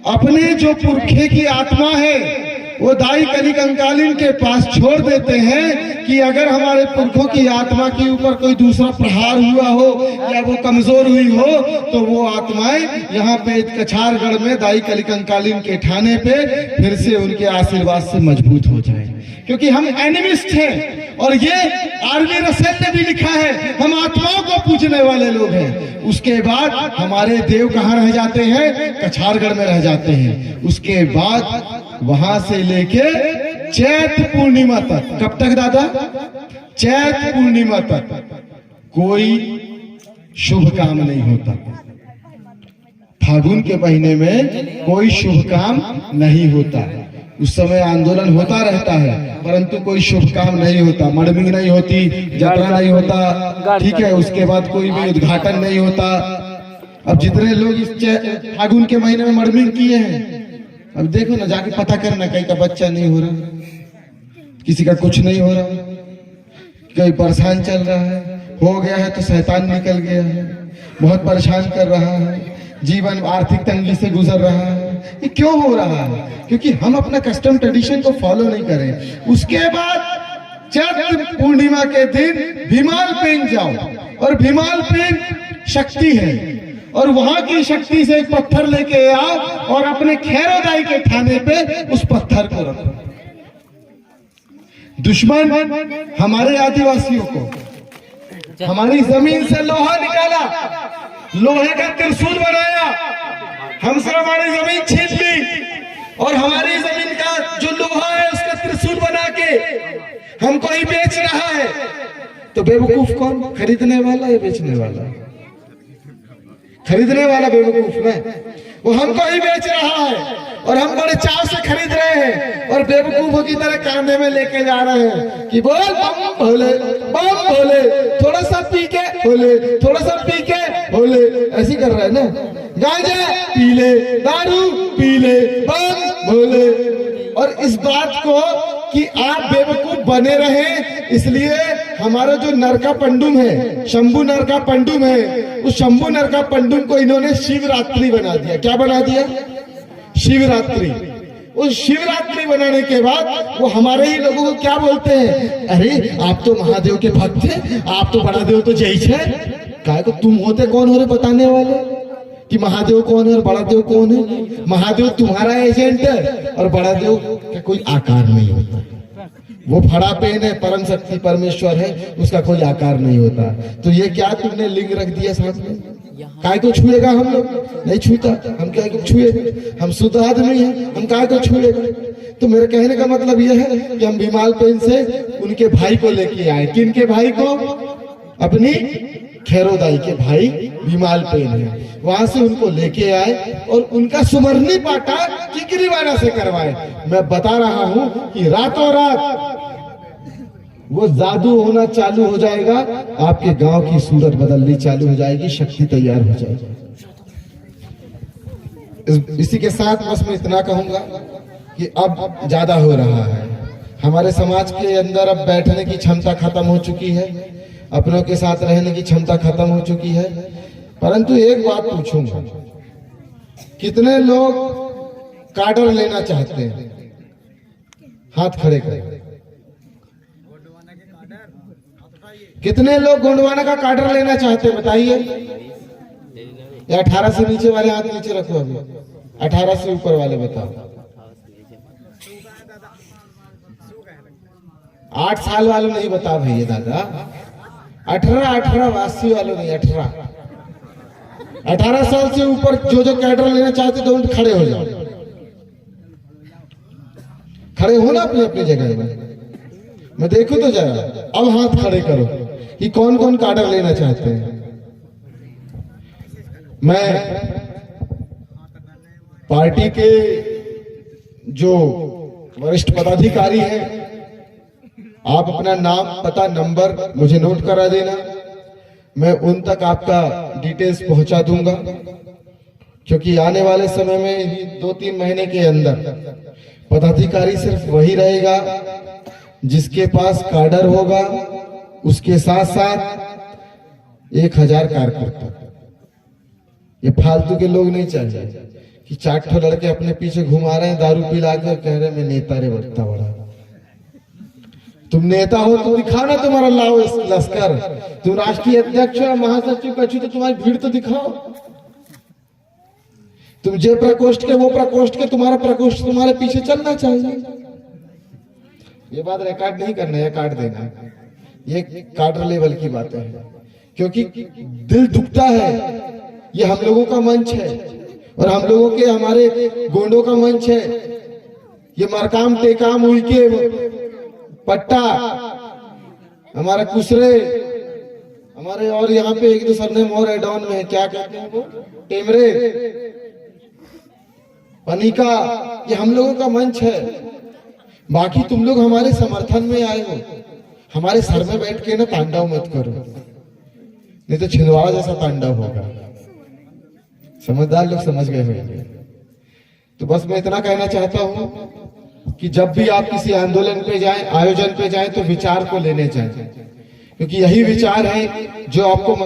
अपने जो पुरखे की आत्मा है वो दाई कली कंकालिन के पास छोड़ देते हैं कि अगर हमारे पुरखों की आत्मा के ऊपर कोई दूसरा प्रहार हुआ हो या वो कमजोर हुई हो तो वो आत्माएं यहाँ पे कछारगढ़ में दाई कली कंकालिन के ठाणे पे फिर से उनके आशीर्वाद से मजबूत हो जाए, क्योंकि हम एनिमिस्ट हैं। और ये आरवी रसेल ने भी लिखा है, हम आत्माओं को पूजने वाले लोग हैं। उसके बाद हमारे देव कहाँ रह जाते हैं? कछारगढ़ में रह जाते हैं। उसके बाद वहां से लेके चैत पूर्णिमा तक, कब तक दादा? चैत पूर्णिमा तक कोई शुभ काम नहीं होता। फागुन के महीने में कोई शुभ काम नहीं होता। उस समय आंदोलन होता रहता है परंतु कोई शुभ काम नहीं होता। मड़मिंग नहीं होती, जतरा नहीं होता, ठीक है। उसके बाद कोई भी उद्घाटन नहीं होता। अब जितने लोग इस फागुन के महीने में मड़मिंग किए हैं, अब देखो ना, जाके पता करना, कहीं का बच्चा नहीं हो रहा, किसी का कुछ नहीं हो रहा, कोई परेशान चल रहा है, हो गया है तो शैतान निकल गया है, बहुत परेशान कर रहा है, जीवन आर्थिक तंगी से गुजर रहा है। ये क्यों हो रहा है? क्योंकि हम अपना कस्टम ट्रेडिशन को फॉलो नहीं करें। उसके बाद चैत्र पूर्णिमा के दिन भीमाल पेन जाओ, और भीमाल पेन शक्ति है, और वहां की शक्ति से एक पत्थर लेके आओ और अपने खैरोदाई के ठाणे पे उस पत्थर को रखो। दुश्मन हमारे आदिवासियों को हमारी जमीन से लोहा निकाला, लोहे का त्रिशूल बनाया, हमसे हमारी जमीन छीन ली, और हमारी जमीन का जो लोहा है उसका त्रिशूल बना के हमको ही बेच रहा है। तो बेवकूफ कौन? खरीदने वाला या बेचने वाला? खरीदने वाला बेवकूफ है, वो हमको ही बेच रहा है और हम बड़े चाव से खरीद रहे हैं, और बेवकूफों की तरह कांधे में लेके जा रहे हैं कि बोल बम भोले, बम भोले, थोड़ा सा पी के भोले, थोड़ा सा पी के भोले, ऐसी कर रहे हैं ना। गांजा पी ले, दारू पी ले, बम भोले। और इस बात को कि आप बेवकूफ बने रहे, इसलिए हमारा जो नरका पंडुम है, शंभू नरका पंडुम है, उस शंभू नरका पंडुम को इन्होंने शिवरात्रि बना दिया। क्या बना दिया? शिवरात्रि। उस शिवरात्रि बनाने के बाद वो हमारे ही लोगों को क्या बोलते हैं? अरे आप तो महादेव के भक्त हैं, आप तो बड़ा देव तो जय है। क्या को तुम होते कौन हो रहे बताने वाले कि महादेव कौन है और बड़ा देव कौन है? महादेव तुम्हारा एजेंट है और बड़ा देव का कोई आकार नहीं होता। वो फड़ा पेन है, परम शक्ति परमेश्वर है, उसका कोई आकार नहीं होता। तो ये क्या तुमने लिंग रख दिया सामने? काय को छुएगा? हम लोग नहीं छूता, हम क्या को छुएगा? हम शुद्ध आदमी हैं, हम काय को छुएगा? तो मेरे कहने का मतलब यह है कि हम भीमाल पेन से उनके भाई को लेके आए। किन के भाई को? अपनी खैरोदाई के भाई भीमाल पेन है, वहां से उनको लेके आए और उनका सुमरनी पाटा किकरीवाना से करवाए। मैं बता रहा हूं कि रातों रात वो जादू होना चालू हो जाएगा, आपके गांव की सूरत बदलनी चालू हो जाएगी, शक्ति तैयार हो जाएगी। इसी के साथ बस मैं इतना कहूंगा कि अब ज्यादा हो रहा है। हमारे समाज के अंदर अब बैठने की क्षमता खत्म हो चुकी है, अपनों के साथ रहने की क्षमता खत्म हो चुकी है। परंतु एक बात पूछूंगा, कितने लोग कार्डर लेना चाहते हैं? हाथ खड़े करें। कितने लोग गोंडवाना का कार्डर लेना चाहते हैं? बताइए। या 18 से नीचे वाले हाथ नीचे रखो, अभी 18 से ऊपर वाले बताओ। 8 साल वालों नहीं बता भैया दादा, 18 वासी वालों नहीं, 18 साल से ऊपर जो कैडर लेना चाहते तो उन खड़े हो जाओ, खड़े हो ना अपनी अपनी जगह में। मैं देखो तो जरा, अब हाथ खड़े करो कि कौन कौन कैडर लेना चाहते हैं। मैं पार्टी के जो वरिष्ठ पदाधिकारी हैं, आप अपना नाम, पता, नंबर मुझे नोट करा देना।
मैं उन तक आपका डिटेल्स पहुंचा दूंगा, क्योंकि आने वाले समय में 2-3 महीने के अंदर पदाधिकारी सिर्फ वही रहेगा जिसके पास कार्डर होगा, उसके साथ साथ 1000 कार्यकर्ता। ये फालतू के लोग नहीं चाहिए कि 4 लड़के अपने पीछे घुमा रहे हैं, दारू पिला कर कह रहे हैं मैं नेता रे बढ़ता बड़ा। तुम नेता हो तो दिखाओ ना तुम्हारा लाओ लश्कर। तुम राष्ट्रीय अध्यक्ष हो, महासचिव कछु, तो तुम्हारी भीड़ तो दिखाओ। तुम जे प्रकोष्ठ के वो प्रकोष्ठ के, तुम्हारा प्रकोष्ठ तुम्हारे पीछे चलना चाहिए। ये बात रिकॉर्ड नहीं करना है, काट देना। ये कार्डर लेवल की बातें हैं, क्योंकि दिल दुखता है। ये हम लोगों का मंच है और हम लोगों के, हमारे गोंडों का मंच है। ये मरकाम टेकाम उल्के पट्टा, हमारा कुसरे, हमारे, और यहाँ पे एक दो सरनेम और एडॉन में है, क्या कहते हैं वो, टेमरे, पनिका, ये हम लोगों का मंच है। बाकी तुम लोग हमारे समर्थन में आए हो, हमारे सर में बैठ के ना तांडव मत करो, नहीं तो छिंदवाड़ा जैसा तांडव होगा। समझदार लोग समझ गए होंगे। तो बस मैं इतना कहना चाहता हूं कि जब भी आप किसी आंदोलन पे जाएं, आयोजन पे जाएं, तो विचार को लेने जाएं, क्योंकि यही विचार है जो आपको